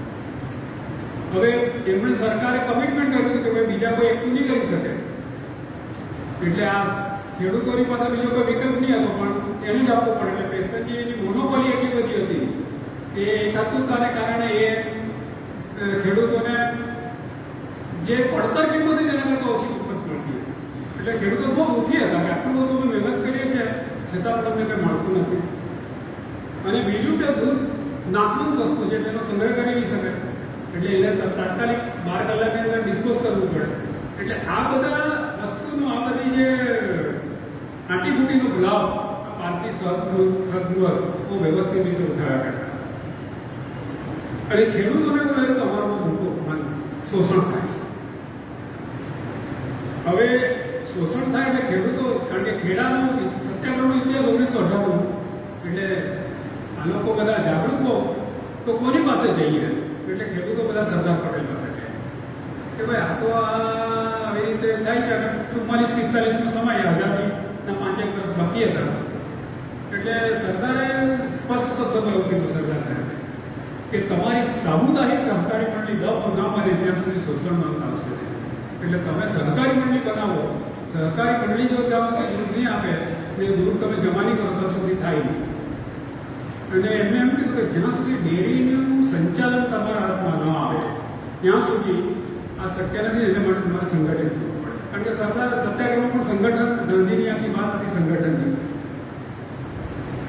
હવે એમણે સરકારે કમિટમેન્ટ કર્યું કે ભાઈ બીજા કોઈ એકઠું નહીં કરી શકે, એટલે આ ખેડૂતોની પાસે બીજો કોઈ વિકલ્પ નહીં હતો, પણ એને જ આપવું પડે. એટલે પેસ્તનજીની મોનોપોલી એટલી બધી હતી કે એકાત્મતાને કારણે એ ખેડૂતોને જે પડતર કિંમત હતી તેના કરતાં ઓછી કિંમત મળતી હતી. એટલે ખેડૂતો બહુ દુઃખી હતા કે આટલું બધું અમે મહેનત કરીએ છીએ છતાં પણ અમને કંઈ મળતું નથી. અને બીજું કે દૂધ નાશવંત વસ્તુ છે, તેનો સંગ્રહ કરી નહીં શકે, એટલે એને તાત્કાલિક 12 કલાકની અંદર ડિસ્પોઝ કરવું પડે. એટલે આ બધા વસ્તુનો આ બધી જે આંટીઘૂંટીનો લાભ પારસી સદગૃહ બહુ વ્યવસ્થિત રીતે ઉઠાવ્યા કરતા. અને ખેડૂતોને એવું લાગે કે અમારું મોટું શોષણ થાય છે. હવે શોષણ થાય એટલે ખેડૂતો, કારણ કે ખેડાનો સત્યાગ્રહનો ઇતિહાસ 1918નો, એટલે આ લોકો બધા જાગૃત હો તો કોની પાસે જઈએ? એટલે ખેડૂતો બધા સરદાર પટેલ પાસે ગયા કે ભાઈ આ તો આવી રીતે થાય થાય છે અને 44-45નો સમય આઝાદીના 5 વર્ષ બાકી હતા. એટલે સરદારે સ્પષ્ટ શબ્દોમાં એવું કીધું સરદાર સાહેબે કે તમારી સામુદાયિક સહકારી મંડળી ન બને ત્યાં સુધી શોષણ બંધ આવશે. એટલે તમે સહકારી મંડળી બનાવો. સહકારી મંડળી જો ત્યાં સુધી દૂધ નહીં આપે ને દૂધ તમે જમા નહીં કરો ત્યાં સુધી થાય નહીં. અને એમને એમ કીધું કે જ્યાં સુધી ડેરીનું સંચાલન તમારા હાથમાં ન આવે ત્યાં સુધી આ શક્ય નથી. એને માટે તમારે સંગઠિત કરવું પડે. કારણ કે સરદાર સત્યાગ્રહમાં પણ સંગઠન, ગાંધીની આખી વાત હતી સંગઠનની.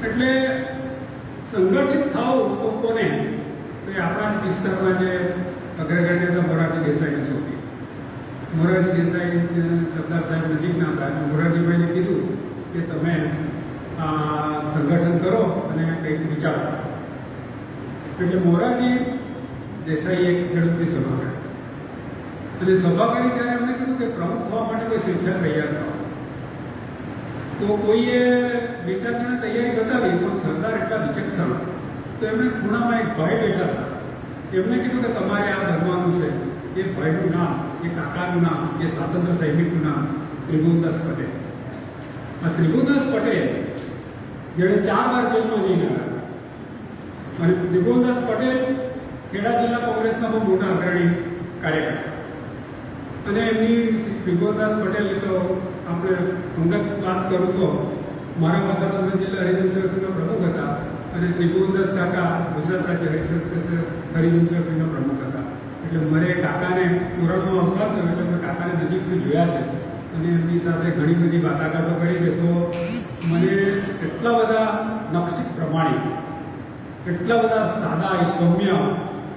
એટલે સંગઠિત થાવ તો કોને? તો એ આપણા જ વિસ્તારમાં જે અગ્રગણ્ય હતા મોરારજી દેસાઈને સોંપી. મોરારજી દેસાઈ સરદાર સાહેબ નજીકના હતા અને મોરારજીભાઈને કીધું કે તમે આ સંગઠન કરો અને કંઈક વિચારો. એટલે મોરારજી દેસાઈએ એક ખેડૂતની સભા કરી અને સભા કરી ત્યારે એમણે કીધું કે પ્રમુખ થવા માટે કોઈ સ્વેચ્છા તૈયાર થાવ. તો કોઈએ વિચારણાને તૈયારી બતાવી પણ સરદાર એટલા વિચક્ષણ તો એમણે ખૂણામાં એક ભાઈ બેઠા હતા. એમણે કીધું કે તમારે આ બનવાનું છે. એ ભાઈનું નામ, એ કાકાનું નામ, એ સ્વાતંત્ર્ય સૈનિકનું નામ ત્રિભુવનદાસ પટેલ. આ ત્રિભુવનદાસ પટેલ જેણે 4 વાર જેલમાં જઈને આવ્યા અને ત્રિભુવનદાસ પટેલ ખેડા જિલ્લા કોંગ્રેસના બહુ મોટા અગ્રણી કાર્યકર્તા. અને એમની ત્રિભુવનદાસ પટેલ તો આપણે અંગત વાત કરું તો મારા ફાધર સુરત જિલ્લા હરિજન સેવા સંઘના પ્રમુખ હતા અને ત્રિભુવનદાસ કાકા ગુજરાત રાજ્ય હરિજન સેવા સંઘના પ્રમુખ હતા. એટલે મારે કાકાને ધોરણમાં અવસર થયો એટલે મેં કાકાને નજીકથી જોયા છે અને એમની સાથે ઘણી બધી વાટાઘાટો કરી છે. તો મને એટલા બધા નકશી પ્રમાણિક, એટલા બધા સાદા સૌમ્ય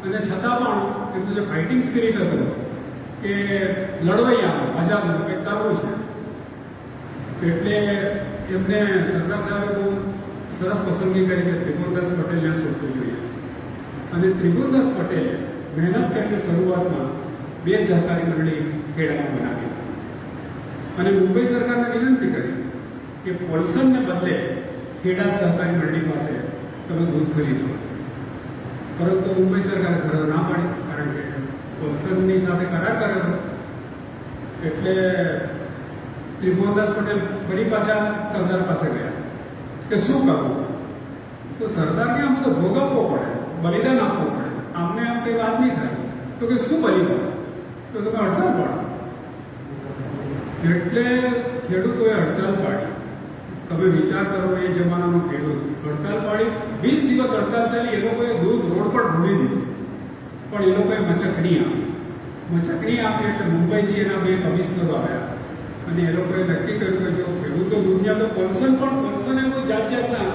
અને છતાં પણ એમનું જે ફાઇટિંગ સ્પિરિટ હતો કે લડવૈયા આઝાદીનું કંઈક કરવું છે. એટલે એમને સરદાર સાહેબે બહુ સરસ પસંદગી કરી કે ત્રિભુવનદાસ પટેલને શોધવું જોઈએ. અને ત્રિભુવનદાસ પટેલે મહેનત કરીને શરૂઆતમાં 2 સહકારી મંડળી ખેડામાં બનાવી અને મુંબઈ સરકારને વિનંતી કરી કે પોલ્સનને બદલે ખેડા સહકારી મંડળી પાસે તમે દૂધ ખરીદો. પરંતુ મુંબઈ સરકારે કરાર ના પાડી કારણ કે પોલ્સનની સાથે કરાર કર્યો. એટલે ત્રિભુવનદાસ પટેલ ફરી પાછા સરદાર પાસે ગયા કે શું કરવું? તો સરદારને આમ તો ભોગવવો પડે, બલિદાન આપવું પડે. આમને આમ કંઈ વાત નહીં થાય. તો કે શું બલિદાન? તો તમે હડતાલ પાડો. એટલે ખેડૂતોએ હડતાલ પાડી. તમે વિચાર કરો એ જમાનાનો ખેડૂત હડતાલ પાડી 20 દિવસ હડતાલ ચાલી. એ લોકોએ દૂધ રોડ પર ઢોળી દીધું પણ એ લોકોએ મચકણી આપી. મચકણી આપી એટલે મુંબઈથી એના 2 કમિશનરો આવ્યા અને એ લોકોએ નક્કી કર્યું કે જો ખેડૂતો દુનિયા તો પોલ્સન એવું જાત જાતના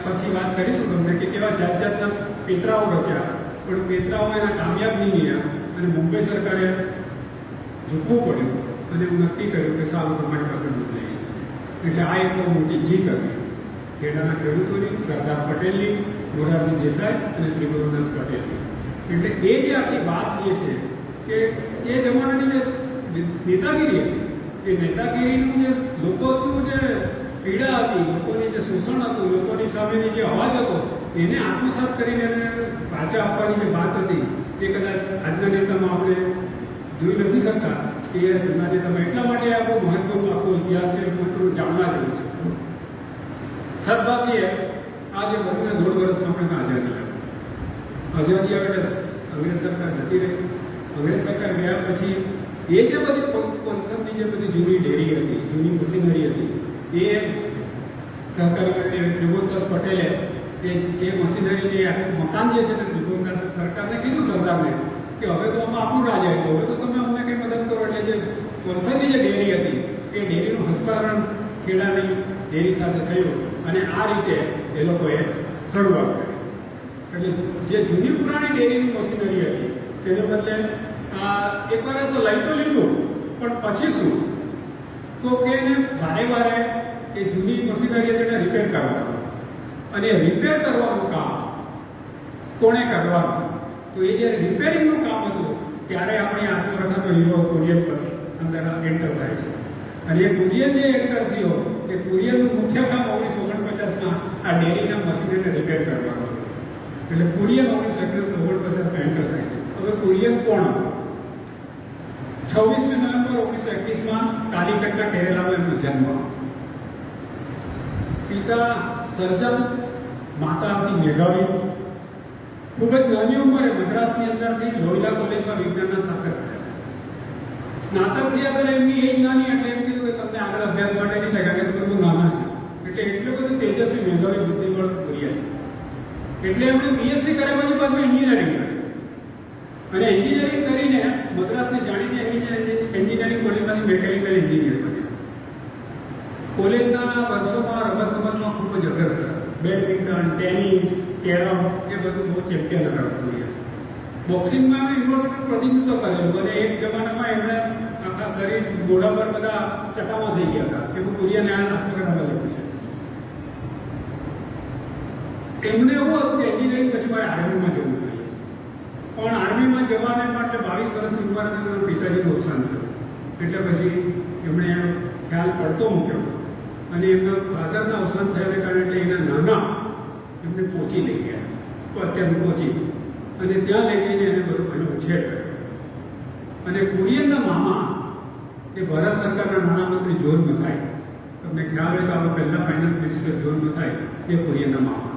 પછી વાત કરીશું તમને કે કેવા જાત જાતના પેતરાઓ રચ્યા પણ પેતરાઓ એના કામયાબ નહીં ગયા અને મુંબઈ સરકારે ઝૂકવું પડ્યું અને એવું નક્કી કર્યું કે સારું તમારી પાસે દૂધ લઈશું. એટલે આ એક બહુ મોટી જીત હતી ખેડાના ખેડૂતોની, સરદાર પટેલની, મોરારજી દેસાઈ અને ત્રિભુવનદાસ પટેલની. એટલે એ જે આખી વાત જે છે કે એ જમાનાની જે નેતાગીરી હતી એ નેતાગીરીનું જે લોકોનું જે પીડા હતી, લોકોની જે શોષણ હતું, લોકોની સામેની જે અવાજ હતો એને આત્મસાત કરીને એને પાછા આપવાની જે વાત હતી એ કદાચ આજના નેતામાં આપણે જોઈ નથી શકતા. એ જૂના નેતામાં એટલા માટે આ બહુ મહત્વનું આખો ઇતિહાસ છે, મહત્વનું જાણવા જેવું છે. સદભાગ્યે આ જે બનીને 1.5 વર્ષમાં આપણે આઝાદી આવે એટલે અંગ્રેજ સરકાર જતી રહી. અંગ્રેજ સરકાર ગયા પછી એ જે બધી પોલ્સનની જે બધી જૂની ડેરી હતી, જૂની મશીનરી હતી એ સહકારી મંડળી ત્રિભુવનદાસ પટેલે એ મશીનરીની આખું મકાન જે છે તે ત્રિભુવનદાસ સરકારને કીધું સરદારને કે હવે તો આમાં આપણું રાજ આવ્યું, હવે તો તમે અમને કંઈ મદદ કરો. એટલે જે પોલ્સનની જે ડેરી હતી એ ડેરીનું હસ્તાંતરણ ખેડાની ડેરી સાથે થયું અને આ રીતે એ લોકોએ શરૂઆત કરી. એટલે જે જૂની પુરાણી ડેરીની મશીનરી હતી તેને બદલે એકવાર તો લઈ તો લીધું પણ પછી શું તો કે એને વારે એ જૂની મશીનરી તેને રિપેર કરવાનું અને રિપેર કરવાનું કામ કોણે કરવાનું? તો એ જ્યારે રિપેરિંગનું કામ હતું ત્યારે આપણી આત્મકથાનો હીરો કુરિયન પછી અંદર એન્ટર થાય છે. અને એ કુરિયન જે એન્ટર થયો એ કુરિયનનું મુખ્ય કામ 1949માં આ ડેરીના મશીનરીને રિપેર કરવાનું હતું. એટલે કુરિયન 1949માં એન્ટર થાય છે. હવે કુરિયન કોણ હતું? 26મી નવેમ્બર 1931માં કાલિકટના કેરેલામાં એમનો જન્મ. પિતા સર્જન, માતા હતી મેઘાવી. ખૂબ જ નાની ઉંમરે મદ્રાસની અંદરથી લોહિલા કોલેજમાં વિજ્ઞાનના સ્નાતક થયા. સ્નાતક થયા ત્યારે એમની એજ નાની, એટલે એમ કીધું કે તમને આગળ અભ્યાસ માટે નહીં થાય, કારણ કે તમે બહુ નાના છે. એટલે એટલું બધું તેજસ્વી મેઘાવી બુદ્ધિબળ પૂર્યા. એટલે એમણે બીએસસી કર્યા પછી પાછું એન્જિનિયરિંગ કર્યું. અને એન્જિનિયરિંગ કરીને મદ્રાસની જાણીતી એન્જિનિયરિંગ કોલેજમાંથી મેકેનિકલ એન્જિનિયર બન્યા. કોલેજના વર્ષોમાં રમતગમતમાં ખૂબ જ અગ્રસર. બેડમિન્ટન, ટેનિસ, કેરમ એ બધું બહુ ચેમ્પિયન રહ્યા. બોક્સિંગમાં એમણે યુનિવર્સિટીનું પ્રતિનિધિત્વ કરેલું અને એક જમાનામાં એમણે આખા શરીર ઘોડા પર બધા ચકામાં થઈ ગયા હતા કે હું કુરિયાને આ આત્મકથામાં લખ્યું છે. એમને એવું હતું કે એન્જિનિયરિંગ પછી મારે આર્મીમાં જવું જોઈએ, પણ આર્મીમાં જવાને માટે 22 વર્ષની ઉંમરે તેના પિતાજીનું અવસાન થયું. એટલે પછી એમણે ખ્યાલ પડતો મૂક્યો અને એમના ફાધરના અવસાન થયાને કારણે એટલે એના નાના એમને પહોંચી લઈ ગયા, અત્યારનું પહોંચી, અને ત્યાં લઈ જઈને એને બધું એનો ઉછેર કર્યો. અને કુરિયનના મામા એ ભારત સરકારના નાણામંત્રી જોન મથાઈ, તમને ખ્યાલ હોય તો આપણે પહેલા ફાઇનાન્સ મિનિસ્ટર જોન મથાઈ એ કુરિયનના મામા.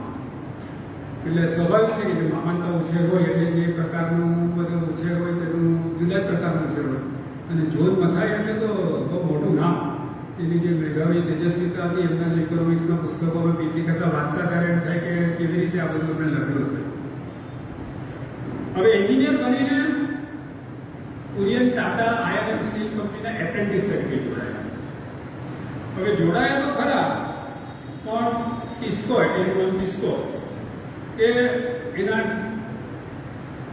એટલે સ્વાભાવિક છે કે મામાનતા ઉછેર હોય એટલે જે પ્રકારનું બધું ઉછેર હોય તેનું જુદા જ પ્રકારનો ઉછેર હોય. અને જોન મથાઈ એટલે તો બહુ મોટું નામ. એની જે મેઘાવી તેજસ્વીતા હતી, એમના જે ઇકોનોમિક્સના પુસ્તકોમાં બીજી કરતાં વાંચતા ત્યારે એમ થાય કે કેવી રીતે આ બધું એમણે લખ્યું છે. હવે એન્જિનિયર બનીને Kurian Tata iron and steel કંપનીના એપ્રેન્ટિસ તરીકે જોડાયા. હવે જોડાયા તો ખરા, પણ ટિસ્કો એટલે એનું ટિસ્કો કે એના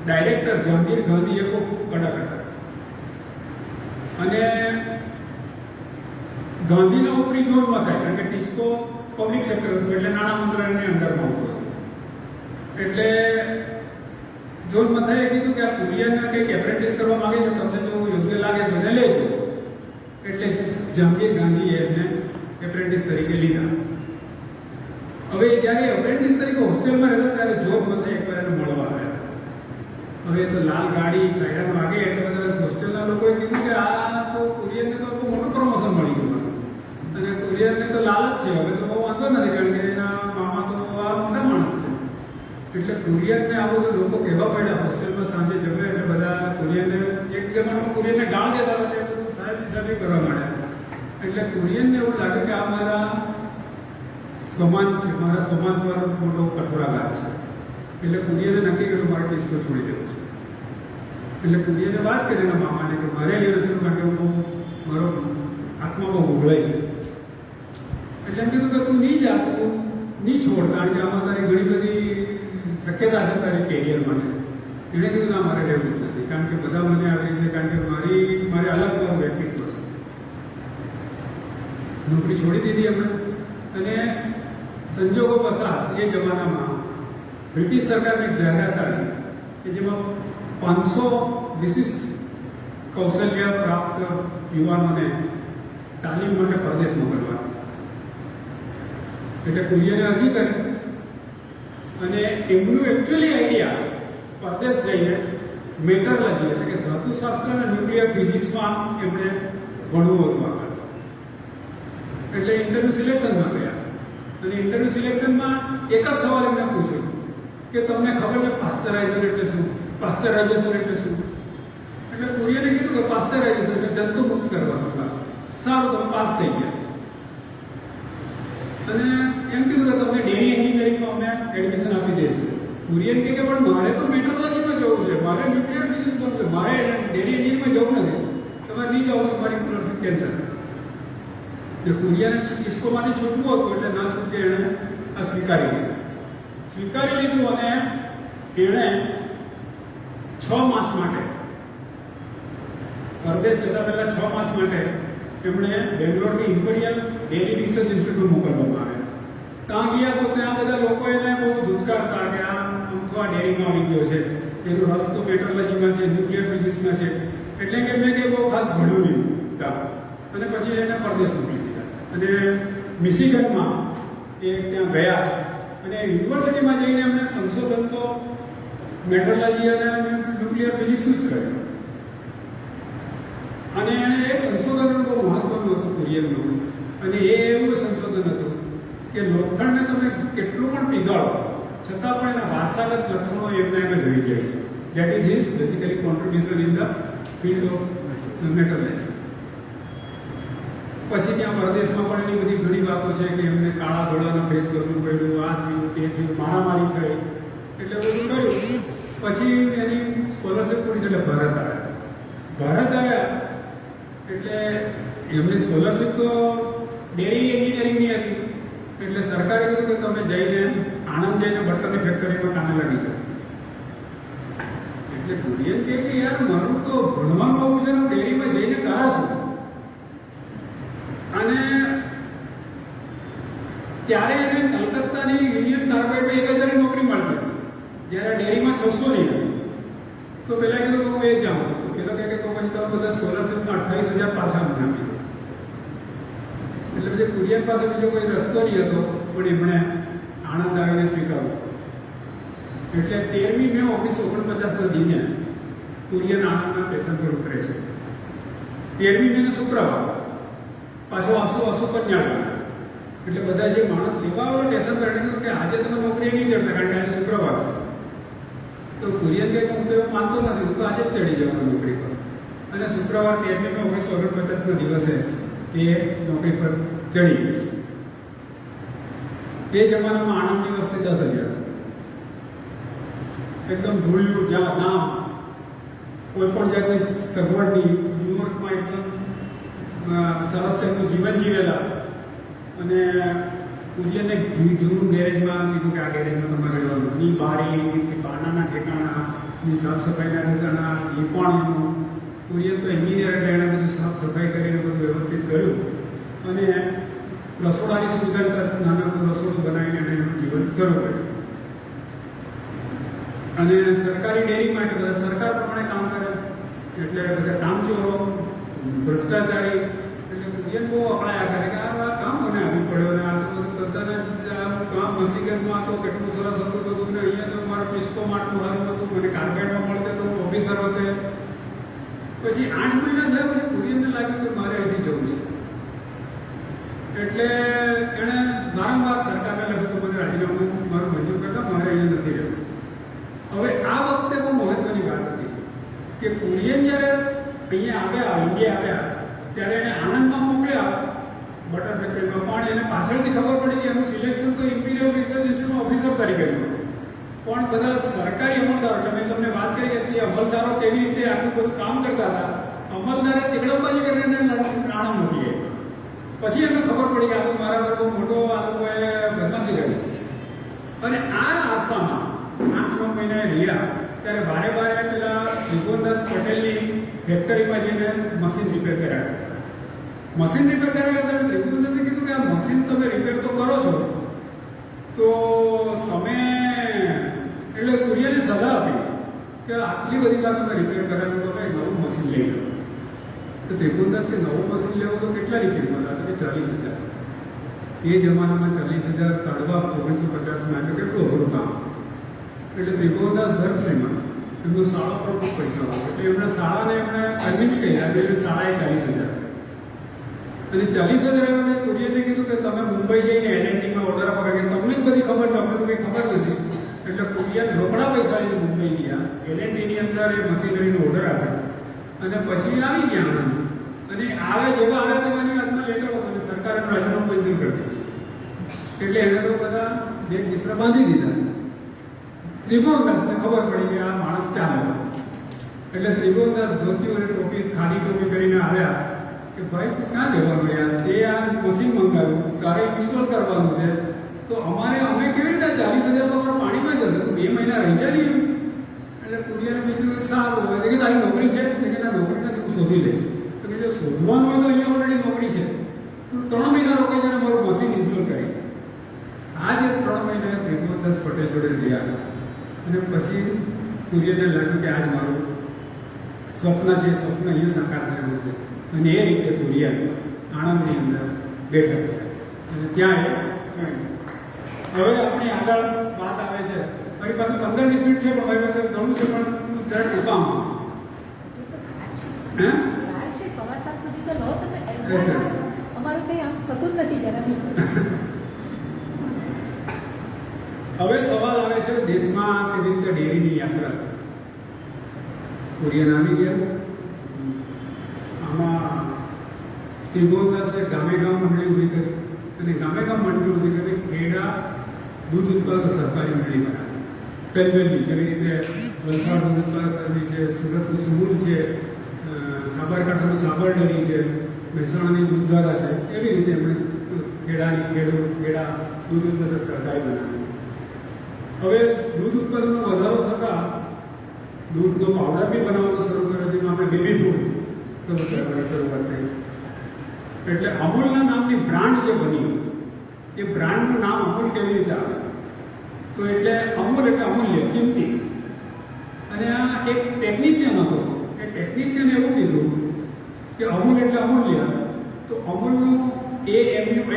ડાયરેક્ટર જહાંગીર ગાંધી એ ખૂબ કડક હતા. અને ગાંધીના ઉપરી જોરમાં થાય, કારણ કે ટિસ્કો પબ્લિક સેક્ટર હતું એટલે નાણાં મંત્રાલયની અંડરમાં હતું. એટલે જોન મથાઈએ કીધું કે આ કુરિયનના કંઈક એપ્રેન્ટિસ કરવા માગે છે, તમને જો યોગ્ય લાગે તો એને લેજો. એટલે જહાંગીર ગાંધીએ એમને એપ્રેન્ટિસ તરીકે લીધા. હવે જ્યારે એપ્રેન્ટિસ તરીકે હોસ્ટેલમાં રહેતા ત્યારે જોબ મથાઈ એકવાર એને મળવા આવ્યા. હવે તો લાલ ગાડી સાયરન વાગે એટલે બધા હોસ્ટેલના લોકોએ કીધું કે આ તો કુરિયનને તો બહુ મોટું પ્રમોશન મળી ગયું, અને કુરિયનને તો લાલચ છે, હવે તો બહુ વાંધો નથી, કારણ કે એના મામા તો આ મોટા માણસ છે. એટલે કુરિયનને આ બધું લોકો કહેવા પડ્યા. હોસ્ટેલમાં સાંજે જમે એટલે બધા કુરિયનને એક જમાનામાં કુરિયનને ગાળ દેતા હતા, સાહેબ હિસાબે કરવા માંડ્યા. એટલે કુરિયનને એવું લાગે કે આ મારા સ્વમાન છે, મારા સ્વમાન પર મોટો કઠોરાઘાત છે. એટલે કુરિયને નક્કી કર્યું મારે ટિસ્કો છોડી દેવું છે. એટલે કુરિયને વાત કરી એના મામાને કે મારે એ નથી, કારણ કે હું મારો આત્મા બહુ ઉગળાય છે. એટલે એમ કીધું કે તું નહીં જા, તું નહીં છોડ, કારણ કે આમાં તારી ઘણી બધી શક્યતા છે તારી કેરિયર માટે. એણે કીધું ના, મારે રહેવું જ નથી, કારણ કે બધા મને આવી રીતે, કારણ કે મારે અલગ મારું વ્યક્તિત્વ છે. નોકરી છોડી દીધી એમણે. અને સંજોગો પસાર એ જમાનામાં બ્રિટિશ સરકારની જાહેરાત આવી કે જેમાં 500 વિશિષ્ટ કૌશલ્ય પ્રાપ્ત યુવાનોને તાલીમ માટે પરદેશ મોકલવાની. એટલે કુરિયને અરજી કરી અને એમનું એકચ્યુઅલી આઈડિયા પરદેશ જઈને મેટરલોજી એટલે કે ધાતુશાસ્ત્ર અને ન્યુક્લિયર ફિઝિક્સમાં એમણે ભણવું હતું આગળ. એટલે ઇન્ટરવ્યુ સિલેક્શનમાં ગયા અને ઇન્ટરવ્યુ સિલેક્શનમાં એક જ સવાલ એમને પૂછ્યો કે તમને ખબર છે પાસ્ચરાઇઝર એટલે શું, પાસ્ચરાઇઝેશન એટલે શું? એટલે કુરિયને કીધું કે પાસ્ચરાઇઝેશન એટલે જંતુ મુક્ત કરવાનું કામ. સારું, તમે પાસ થઈ ગયા. અને એમ કીધું કે તમને ડેરી એન્જિનિયરિંગમાં અમે એડમિશન આપી દઈશું. કુરિયન કહે કે પણ મારે તો મેટ્રોલોજીમાં જવું છે, મારે ન્યુક્લિયર ફિઝિક્સ ભણવું છે, મારે ડેરી એન્જિનિયરિંગમાં જવું નથી. તમારે નહીં જાઓ તો તમારી સ્કોલરશીપ કેન્સલ. એટલે કુરિયને ટિસ્કોમાંથી છૂટવું હતું એટલે ના છૂટકે એણે આ સ્વીકારી લીધું. સ્વીકારી લીધું અને એણે 6 માસ માટે પરદેશ જતા પહેલા 6 માસ માટે એમણે બેંગ્લોરની ઇમ્પેરિયલ ડેરી રિસર્ચ ઇન્સ્ટિટ્યૂટ મોકલવામાં આવ્યા. ત્યાં ગયા તો ત્યાં બધા લોકો એને બહુ ધુતકારતા કે આ અમથો આ ડેરીમાં આવી ગયો છે, એનો રસ તો મેટ્રોલોજીમાં છે, ન્યુક્લિયર ફિઝિક્સમાં છે. એટલે કે એમને કંઈ બહુ ખાસ ભણ્યું નહીં ત્યાં. અને પછી એને પરદેશ મોકલી દીધા. અને મિશિગનમાં એ ત્યાં ગયા અને યુનિવર્સિટીમાં જઈને એમણે સંશોધન તો મેટ્રોલોજી અને ન્યુક્લિયર ફિઝિક્સનું જ કર્યું. અને એને એ સંશોધન બહુ મહત્વનું હતું કુરિયનનું. અને એ એવું સંશોધન હતું કે લોખંડને તમે કેટલું પણ પીગાળો છતાં પણ એના વારસાગત લક્ષણો એમને એમ જ રહી જાય છે. That is his basically contribution in the field of meteorology. પછી ત્યાં પરદેશમાં પણ એની બધી ઘણી વાતો છે કે એમને કાળા ધોળાનો ભેદ કરવું પડ્યું, આ થયું તે થયું, મારામારી થઈ, એટલે બધું કર્યું. પછી એની સ્કોલરશીપ પૂરી એટલે ભારત આવ્યા. ભારત આવ્યા એટલે એમની સ્કોલરશીપ તો ડેરી એન્જિનિયરિંગની હતી. એટલે સરકારે કીધું કે તમે જઈને આણંદ જઈને બટરની ફેક્ટરીમાં કામે લાગી જાઓ. એટલે કુરિયન કહે કે યાર મારું તો ભણવાનું આવું છે ને, ડેરીમાં જઈને કરાશું. અને ત્યારે એને કલકત્તાની યુનિયન કાર્બાઇડમાં 1000 નોકરી મળતી હતી, જ્યારે ડેરીમાં 600 ની હતી. તો પહેલાં કીધું હું એ જાઉં છું. પેલો કહે કે તો પછી તમે બધા સ્કોલરશીપમાં 28,000 પાછા મને આપી દો. એટલે પછી કુરિયન પાસે બીજો કોઈ રસ્તો નહીં હતો, પણ એમણે આણંદ આવીને સ્વીકાર્યું. એટલે 13મી મે 1949ના દિને કુરિયન આણંદના સ્ટેશન પર ઉતરે છે. 13મી મેને શુક્રવાર, પાછો આસુ કન્યાળ. એટલે બધા જે માણસ લેવા આવેલો સ્ટેશન પર એને કીધું કે આજે તમે નોકરી નહીં ચડતા, કારણ કે આજે શુક્રવાર છે. તો કુરિયન કહે હું તો એવું માનતો નથી, હું તો આજે જ ચડી જવાનું નોકરી પર. અને શુક્રવાર 13મી મે 1949ના દિવસે એ નોકરી પર ચડી ગઈ છે. તે જમાનામાં આણંદની વસ્તી 10,000, એકદમ ધૂળિયું, જ્યાં નામ કોઈ પણ જાતની સગવડની. ન્યુયોર્કમાં એકદમ સરસ એમનું જીવન જીવેલા. અને કુરિયનને જૂનું ગેરેજમાં કીધું કે આ ગેરેજમાં તમારે રહેવાનું. ની બારી, ની બારણાના ઠેકાણા, ની સાફ સફાઈના ઠેકાણા, એ પણ એનું. કુરિયન તો એન્જિનિયર એટલે એણે બધું સાફ સફાઈ કરીને બધું વ્યવસ્થિત કર્યું. અને રસોડાની સુવિધા, નાનું રસોડું બનાવીને એને એનું જીવન શરૂ કર્યું. અને સરકારી ડેરીમાં એટલે બધા સરકાર પ્રમાણે કામ કરે, એટલે બધા કામચોરો, ભ્રષ્ટાચારી. એટલે કુરિયન બહુ અપણાયા કરે કે આ કામ મને આવી પડ્યો, ને આ તો બધું તદ્દન જ કામ મસીગરમાં તો કેટલું સરસ હતું બધું, ને અહીંયા તો મારો પિસ્કો માટનું સારું હતું, મને કાર્પેટમાં મળતે તો ઓફિસર હતો. પછી 8 મહિના થયા પછી કુરિયનને લાગ્યું કે મારે અહીંથી જવું છે. એટલે એણે વારંવાર સરકારને લખ્યું કે મને રાજીનામું મારું મંજૂર કરતા, મારે અહીંયા નથી રહેવું. હવે આ વખતે બહુ મહત્વની વાત હતી કે કુરિયન જ્યારે અહીંયા આવ્યા, ઇન્ડિયા આવ્યા, ત્યારે એને આણંદમાં મોકલ્યા બટર ફેક્ટરીમાં. પણ એને પાછળથી ખબર પડી કે એનું સિલેક્શન તો ઇમ્પિરિયલ રિસર્ચ ઇન્સ્ટિટ્યૂટના ઓફિસર તરીકે હતું. પણ બધા સરકારી અમલદારો, એટલે મેં તમને વાત કરી કે તે અમલદારો કેવી રીતે આટલું બધું કામ કરતા હતા, અમલદારે તીકડમબાજી કરીને આણંદ મોકલી. પછી એમને ખબર પડી કે આ તો મારા પર બહુ મોટો આ લોકોએ બદમાશી કરી. અને આ આશામાં 8-9 મહિના રહ્યા ત્યારે વારે વારે પેલા ત્રિભુવનદાસ પટેલની ફેક્ટરીમાં જઈને મશીન રિપેર કર્યા. મશીન રિપેર કર્યા હતા. ત્રિભુવનદાસે કીધું કે આ મશીન તમે રિપેર તો કરો છો, તો તમે એટલે કુરિયને સલાહ આપી કે આટલી બધી વાર તમે રિપેર કરાવ્યું તો ભાઈ નવું મશીન લઈ લો. તો ત્રિભુવનદાસ કે નવું મશીન લેવું તો કેટલાની કિંમત આવે? 40,000. એ જમાનામાં 40,000 કાઢવા 1950માં એટલે કેટલું અઘરું કામ. એટલે ત્રિભુવનદાસ ગર્ભશ્રીમાં એમનો શાળા પર ખૂબ પૈસા લાગે. એટલે એમણે શાળાને એમણે કન્વિન્સ કર્યા એટલે શાળાએ 40,000. અને 40,000 એમણે કુરિયને કીધું કે તમે મુંબઈ જઈને એલએનટીમાં ઓર્ડર આપો, કે તમને જ બધી ખબર છે, અમને તો કંઈ ખબર નથી. એટલે કુરિયન રોકડા પૈસા લઈને મુંબઈ ગયા, એલએનટીની અંદર એ મશીનરીનો ઓર્ડર આપ્યો. અને પછી આવી ગયા આણંદ. અને આવે જેવા આવ્યા તેવાની વાતમાં લેટર અને સરકારે રાજીનામું મંજૂર કરી દીધું. એટલે એને તો બધા બેગ બિસ્તરા બાંધી દીધા. ત્રિભુવનદાસને ખબર પડી કે આ માણસ ચાલે. એટલે ત્રિભુવનદાસ ધોતી અને ટોપી, ખાલી ટોપી કરીને આવ્યા કે ભાઈ તું ક્યાં જવાનું યાર? તે આ મશીન મંગાવ્યું, તારે ઇન્સ્ટોલ કરવાનું છે, તો અમે કેવી રીતે 40,000 તો પાણીમાં જશે, તું 2 મહિના રહી જાય નહીં. એટલે કુરિયને બીજું સારું હોય કે તારી નોકરી છે, કે ના નોકરી નથી, હું શોધી લઈશ. તો કે જો શોધવાનું હોય તો અહીંયા ઓલરેડી નોકરી છે, તું 3 મહિના રોકાઈ જાય મારું મશીન ઇન્સ્ટોલ કરી. આ જે 3 મહિના ત્રિભુવનદાસ પટેલ જોડે રહ્યા. અને પછી કુરિયનને લાગ્યું કે આજ મારું સ્વપ્ન છે, સ્વપ્ન અહીંયા સાકાર થયેલું છે. અને એ રીતે કુરિયન આણંદની અંદર બેઠા ગયા. અને ત્યાં હવે આપણી આગળ વાત આવે છે. મારી પાસે 15-20 મિનિટ છે, પણ મારી પાસે ઘણું છે, પણ હું જરાક ટૂંકામ છું. હે? તો લો તમે. અચ્છા. અમારું કંઈ આમ થતું જ નથી જરા બી. હવે સવાલ આવે છે દેશમાં કેવી રીતે ડેરીની યાત્રા થઈ. કુરિયન આવી ગયા. આમાં ત્રિભુવનદાસે ગામે ગામ મંડળી ઊભી કરી અને ગામે ગામ મંડળી ઊભી કરી ખેડા દૂધ ઉત્પાદક સહકારી મંડળી બનાવી. પહેલી જેવી રીતે વલસાડ દૂધ ઉત્પાદક સમિતિ છે, સુરતનું સુમૂલ છે, સાબરકાંઠાનું સાબર ડેરી છે, મહેસાણાની દૂધધારા છે, એવી રીતે એમણે ખેડા દૂધ ઉત્પાદક સહકારી બનાવી. હવે દૂધ ઉત્પાદનનો વધારો થતાં દૂધનો પાવડર બી બનાવવાનું શરૂ કર્યો, જેમાં આપણે બેબી ફૂડ શરૂ કરવાની શરૂઆત થઈ. એટલે અમૂલના નામની બ્રાન્ડ જે બની, એ બ્રાન્ડનું નામ અમૂલ કેવી રીતે આવે? તો એટલે અમૂલ એટલે અમૂલ્ય, કિંમતી. અને આ એક ટેકનિશિયન હતો, એ ટેકનિશિયને એવું કીધું કે અમૂલ એટલે અમૂલ્ય, તો અમૂલનું AMUL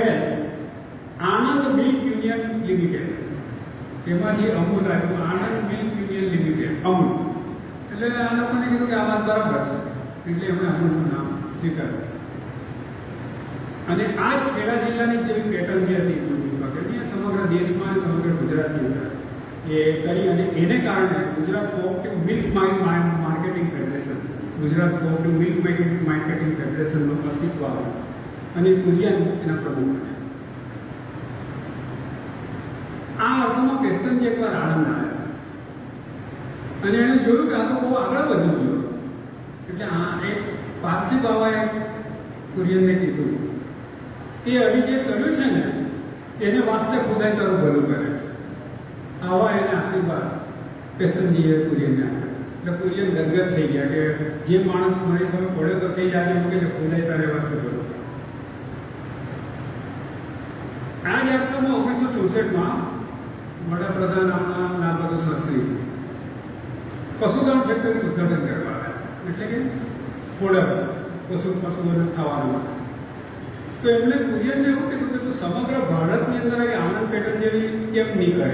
આનંદ મિલ્ક યુનિયન લિમિટેડ, એમાંથી અમૂલ આવ્યું, આનંદ મિલ્ક યુનિયન લિમિટેડ, અમૂલ. એટલે આ લોકોને કીધું કે આ વાત બરાબર છે, એટલે એમણે અમૂલનું નામ સ્વીકાર્યું. અને આ જ ખેડા જિલ્લાની જેવી પેટર્ન જે હતી દૂધ ઉત્પાદનની, સમગ્ર દેશમાં અને સમગ્ર ગુજરાતની અંદર એ કરી. અને એને કારણે Gujarat cooperative milk marketing federation, Gujarat cooperative milk marketing ફેડરેશનનું અસ્તિત્વ આવ્યું અને કુરિયન એના પ્રમુખ બન્યા. આ અરસામાં પેસ્ટનજી એકવાર આણંદ આવ્યા અને એણે જોયું કે આ તો બહુ આગળ વધી ગયો. એટલે આ એક પારસી બાવાએ કુરિયનને કીધું કે અહીં જે કર્યું છે ને એને વાસ્તે ખુદાય તારું ભલું કરે. આવા એને આશીર્વાદ પેસ્ટનજીએ કુરિયનને આપ્યા. એટલે કુરિયન ગદગદ થઈ ગયા કે જે માણસ મારી સામે પડ્યો તો તે જ આજે એવું કે છે ખુદાય તારે વાસ્તે ભલું કરે. આ જ અરસામાં 1964માં વડાપ્રધાન આપણા લાલબહાદુર શાસ્ત્રી પશુધન ફેક્ટરીનું ઉદ્ઘાટન કરવા આવ્યા, એટલે કે ફોડર પશુઓને ખાવાનું માટે. તો એમણે કુરિયનને એવું કીધું કે તું સમગ્ર ભારતની અંદર આવી આનંદ પેટર્ન જેવી કેમ નહીં કરે?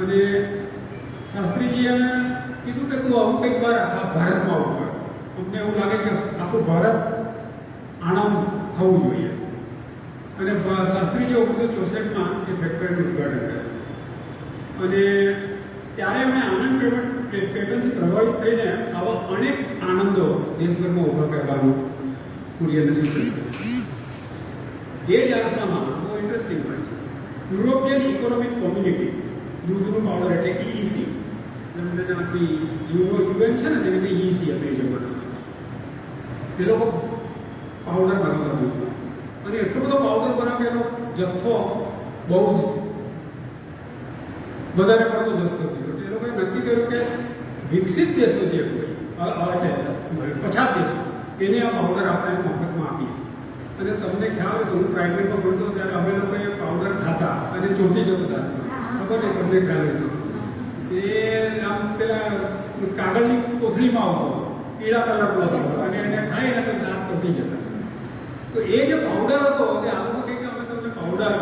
અને શાસ્ત્રીજીએ કીધું કે તું આવું કંઈક વાર આખા ભારતમાં આવું કર. અમને એવું લાગે કે આખું ભારત આનંદ થવું જોઈએ. અને શાસ્ત્રીજી 1964માં એ ફેક્ટરીનું ઉદ્ઘાટન કર્યું. અને ત્યારે એમણે આનંદ પેટર્નથી પ્રભાવિત થઈને આવા અનેક આનંદો દેશભરમાં ઊભા કરવાનું કુરિયનને સૂચન કર્યું. એ જ અરસામાં બહુ ઇન્ટરેસ્ટિંગ વાત છે, યુરોપિયન ઇકોનોમિક કોમ્યુનિટી, દૂધનું પાવડર એટલે EEC, યુએન છે ને તેની રીતે EEC હતી એ જમાનામાં. એ લોકો પાવડર બનાવતા દૂધનો, અને એટલો બધો પાવડર બનાવે એનો જથ્થો બહુ જ વધારે પડતો જથ્થો થયો. એ લોકોએ નક્કી કર્યું કે વિકસિત દેશો જે હોય એટલે પછાત દેશો એને આ પાવડર આપણે મફતમાં આપીએ. અને તમને ખ્યાલ હોય તો હું પ્રાઇવેટમાં ભણતો ત્યારે અમે લોકોએ પાવડર ખાતા અને ચોટી જતો હતા. ખબર ને તમને ખ્યાલ હોય તો એ આમ પેલા કાગળની કોથળીમાં આવતો, પીળા કલરનો હતો, અને એને ખાઈને તો દાંત ચોટી જતા. તો એ જે પાવડર હતો તે આ લોકો કહે કે અમે તમને પાવડર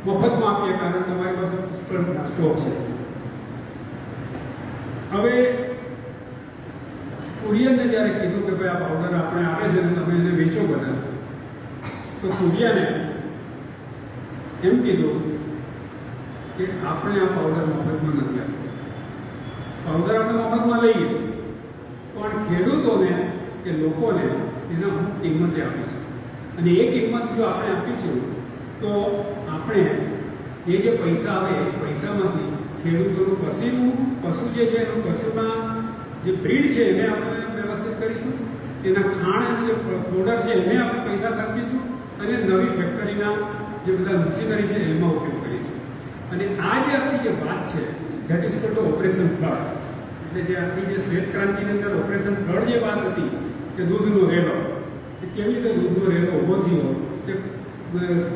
મફતમાં આપીએ કારણ તમારી પાસે પુષ્કળ સ્ટોક છે. હવે કુરિયનને જ્યારે કીધું કે ભાઈ આ પાવડર આપણે આવે છે ને તમે એને વેચો બધા, તો કુરિયને એમ કીધું કે આપણે આ પાવડર મફતમાં નથી આપતો. પાવડર આપણે મફતમાં લઈએ પણ ખેડૂતોને કે લોકોને એના અમુક કિંમતે આપીશું. અને એ કિંમત જો આપણે આપીશું તો આપણે એ જે પૈસા આવે એ પૈસામાંથી ખેડૂતોનું પશુ જે છે એનું પશુના જે બ્રીડ છે એને આપણે વ્યવસ્થિત કરીશું, એના ખાણ જે પ્રોડર છે એને આપણે પૈસા ખર્ચીશું, અને નવી ફેક્ટરીના જે બધા મશીનરી છે એમાં ઉપયોગ કરીશું. અને આ જે આપણી જે વાત છે that is called operation flood. એટલે જે આપણી જે શ્વેત ક્રાંતિની અંદર ઓપરેશન ફ્લડ જે વાત હતી કે દૂધનો રેલો, કે કેવી રીતે દૂધનો રેલો ઊભો થયો, કે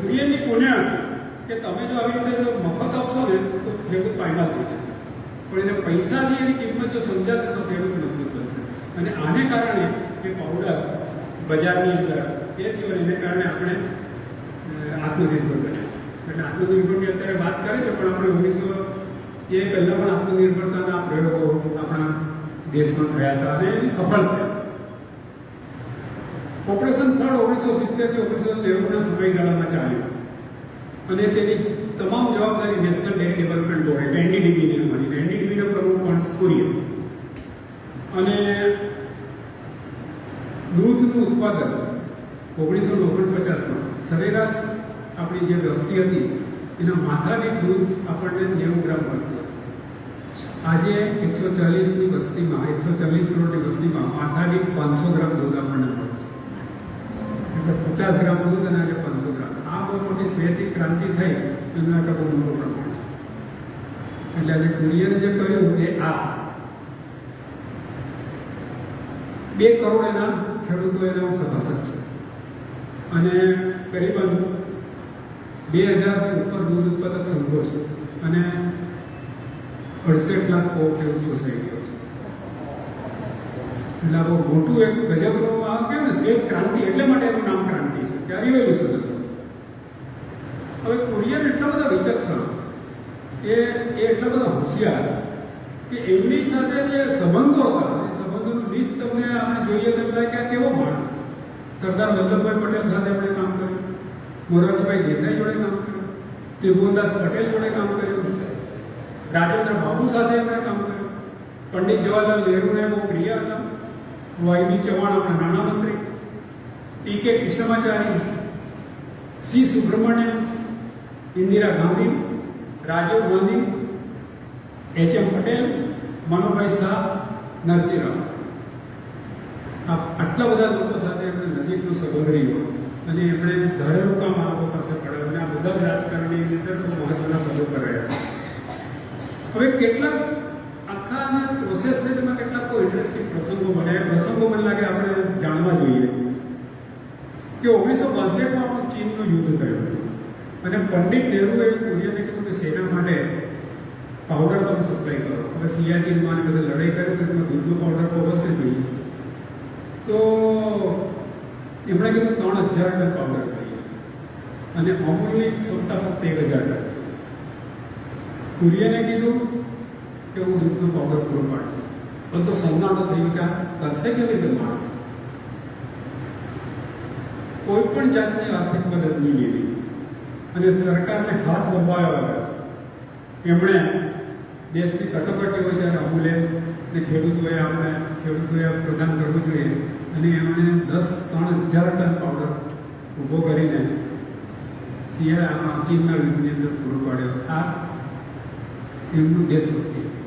કુરિયનની કોને હતી કે તમે જો આવી રીતે જો મફત આપશો ને તો ખેડૂત પાયમાલ થઈ જશે, પણ એને પૈસાની એની કિંમત જો સમજાશે તો ખેડૂત મજબૂત બનશે. અને આને કારણે એ પાવડર બજારની અંદર એ થયો, એને કારણે આપણે આત્મનિર્ભર બન્યા. એટલે આત્મનિર્ભરની અત્યારે વાત કરે છે, પણ આપણે 1900 એ પહેલાં પણ આત્મનિર્ભરતાના પ્રયોગો આપણા દેશમાં થયા હતા અને એની સફળ થયા. ઓપરેશન ફ્લડ 1970 થી 1990ના સમયગાળામાં ચાલ્યું અને તેની તમામ જવાબદારી નેશનલ ડેરી ડેવલપમેન્ટ બોર્ડ એનડીડીબીને મળી. એનડીડીબીના પ્રમુખ પણ કુરિયન. અને દૂધનું ઉત્પાદન 1949માં સરેરાશ આપણી જે વસ્તી હતી એના માથાદીઠ દૂધ આપણને 90 ગ્રામ મળતું. આજે 140ની વસ્તીમાં 140 કરોડની વસ્તીમાં માથાદીઠ 500 ગ્રામ દૂધ આપણને મળે છે. એટલે 50 ગ્રામ દૂધ અને આજે 500 ગ્રામ. આ બહુ મોટી શ્વેતિક ક્રાંતિ થઈ એનું આ બહુ મોટું પ્રમાણ છે. એટલે આજે કુરિયરે જે કર્યું એ આ 2 કરોડ એના ખેડૂતો એના સભાસદ છે અને કરીબન 2000થી ઉપર દૂધ ઉત્પાદક સંઘો છે અને 68 લાખ કોઓપરેટિવ સોસાયટીઓ છે. એટલે આ બહુ મોટું એક ગજબનું આ કે ને શ્વેત ક્રાંતિ, એટલે માટે એનું નામ ક્રાંતિ છે કે arriવેલું છે. હવે કુરિયન એટલા બધા વિચક્ષણ, એ એટલા બધા હોશિયાર કે એમની સાથે જે સંબંધો હતા એ સંબંધોનું લિસ્ટ તમને આપણે જોઈએ તો લાગે કે આ કેવો માણસ. સરદાર વલ્લભભાઈ પટેલ સાથે એમણે કામ કર્યું, મોરારજીભાઈ દેસાઈ જોડે કામ કર્યું, ત્રિભુવનદાસ પટેલ જોડે કામ કર્યું, રાજેન્દ્ર બાબુ સાથે એમણે કામ કર્યું, પંડિત જવાહરલાલ નહેરુને બહુ પ્રિય હતા, વાયબી ચૌહાણ આપણા નાણામંત્રી, ટી.કે. કૃષ્ણમાચારી, સી. સુબ્રમણ્યમ, ઇન્દિરા ગાંધી, રાજીવ ગાંધી, એચ.એમ. પટેલ, મનોભાઈ શાહ, નરસિંહ રાવ. આટલા બધા લોકો સાથે એમણે નજીકનું સંબંધ રહ્યો અને એમણે ધરેલું કામ આ લોકો પાસે પડ્યું અને આ બધા જ રાજકારણની અંદર મહત્વના પદો પર રહ્યા. હવે કેટલાક આખા પ્રોસેસ થઈમાં કેટલાક તો ઇન્ટરેસ્ટિંગ પ્રસંગો બન્યા. પ્રસંગો મને લાગે આપણે જાણવા જોઈએ કે 1962માં આપણું ચીનનું યુદ્ધ થયું હતું અને પંડિત નહેરુએ કુરિયનને કીધું કે સેના માટે પાવડર તમે સપ્લાય કરો. હવે સિયાચીનમાં અને બધે લડાઈ કરી તો એમાં દૂધનો પાવડર તો અવશ્ય જોઈએ. તો એમણે કીધું 3000 ટન પાવડર જોઈએ અને અમૂલની ક્ષમતા ફક્ત 1000 ટન. કુરિયને કીધું કે હું દૂધનો પાવડર પૂરો પાડીશ. પણ તો સન્નાટો થઈ ગયા, કરશે કેવી રીતે માણસ? કોઈ પણ જાતની આર્થિક મદદ નહીં લીધી અને સરકારને હાથ લંબાવ્યા વગર એમણે દેશની કટોકટી હોય ત્યારે અમૂલે ને ખેડૂતોએ પ્રદાન કરવું જોઈએ અને એમણે 3000 ટન પાવડર ઊભો કરીને ચીનના યુદ્ધની અંદર પૂરો પાડ્યો. આ એમનું દેશભક્તિ હતી.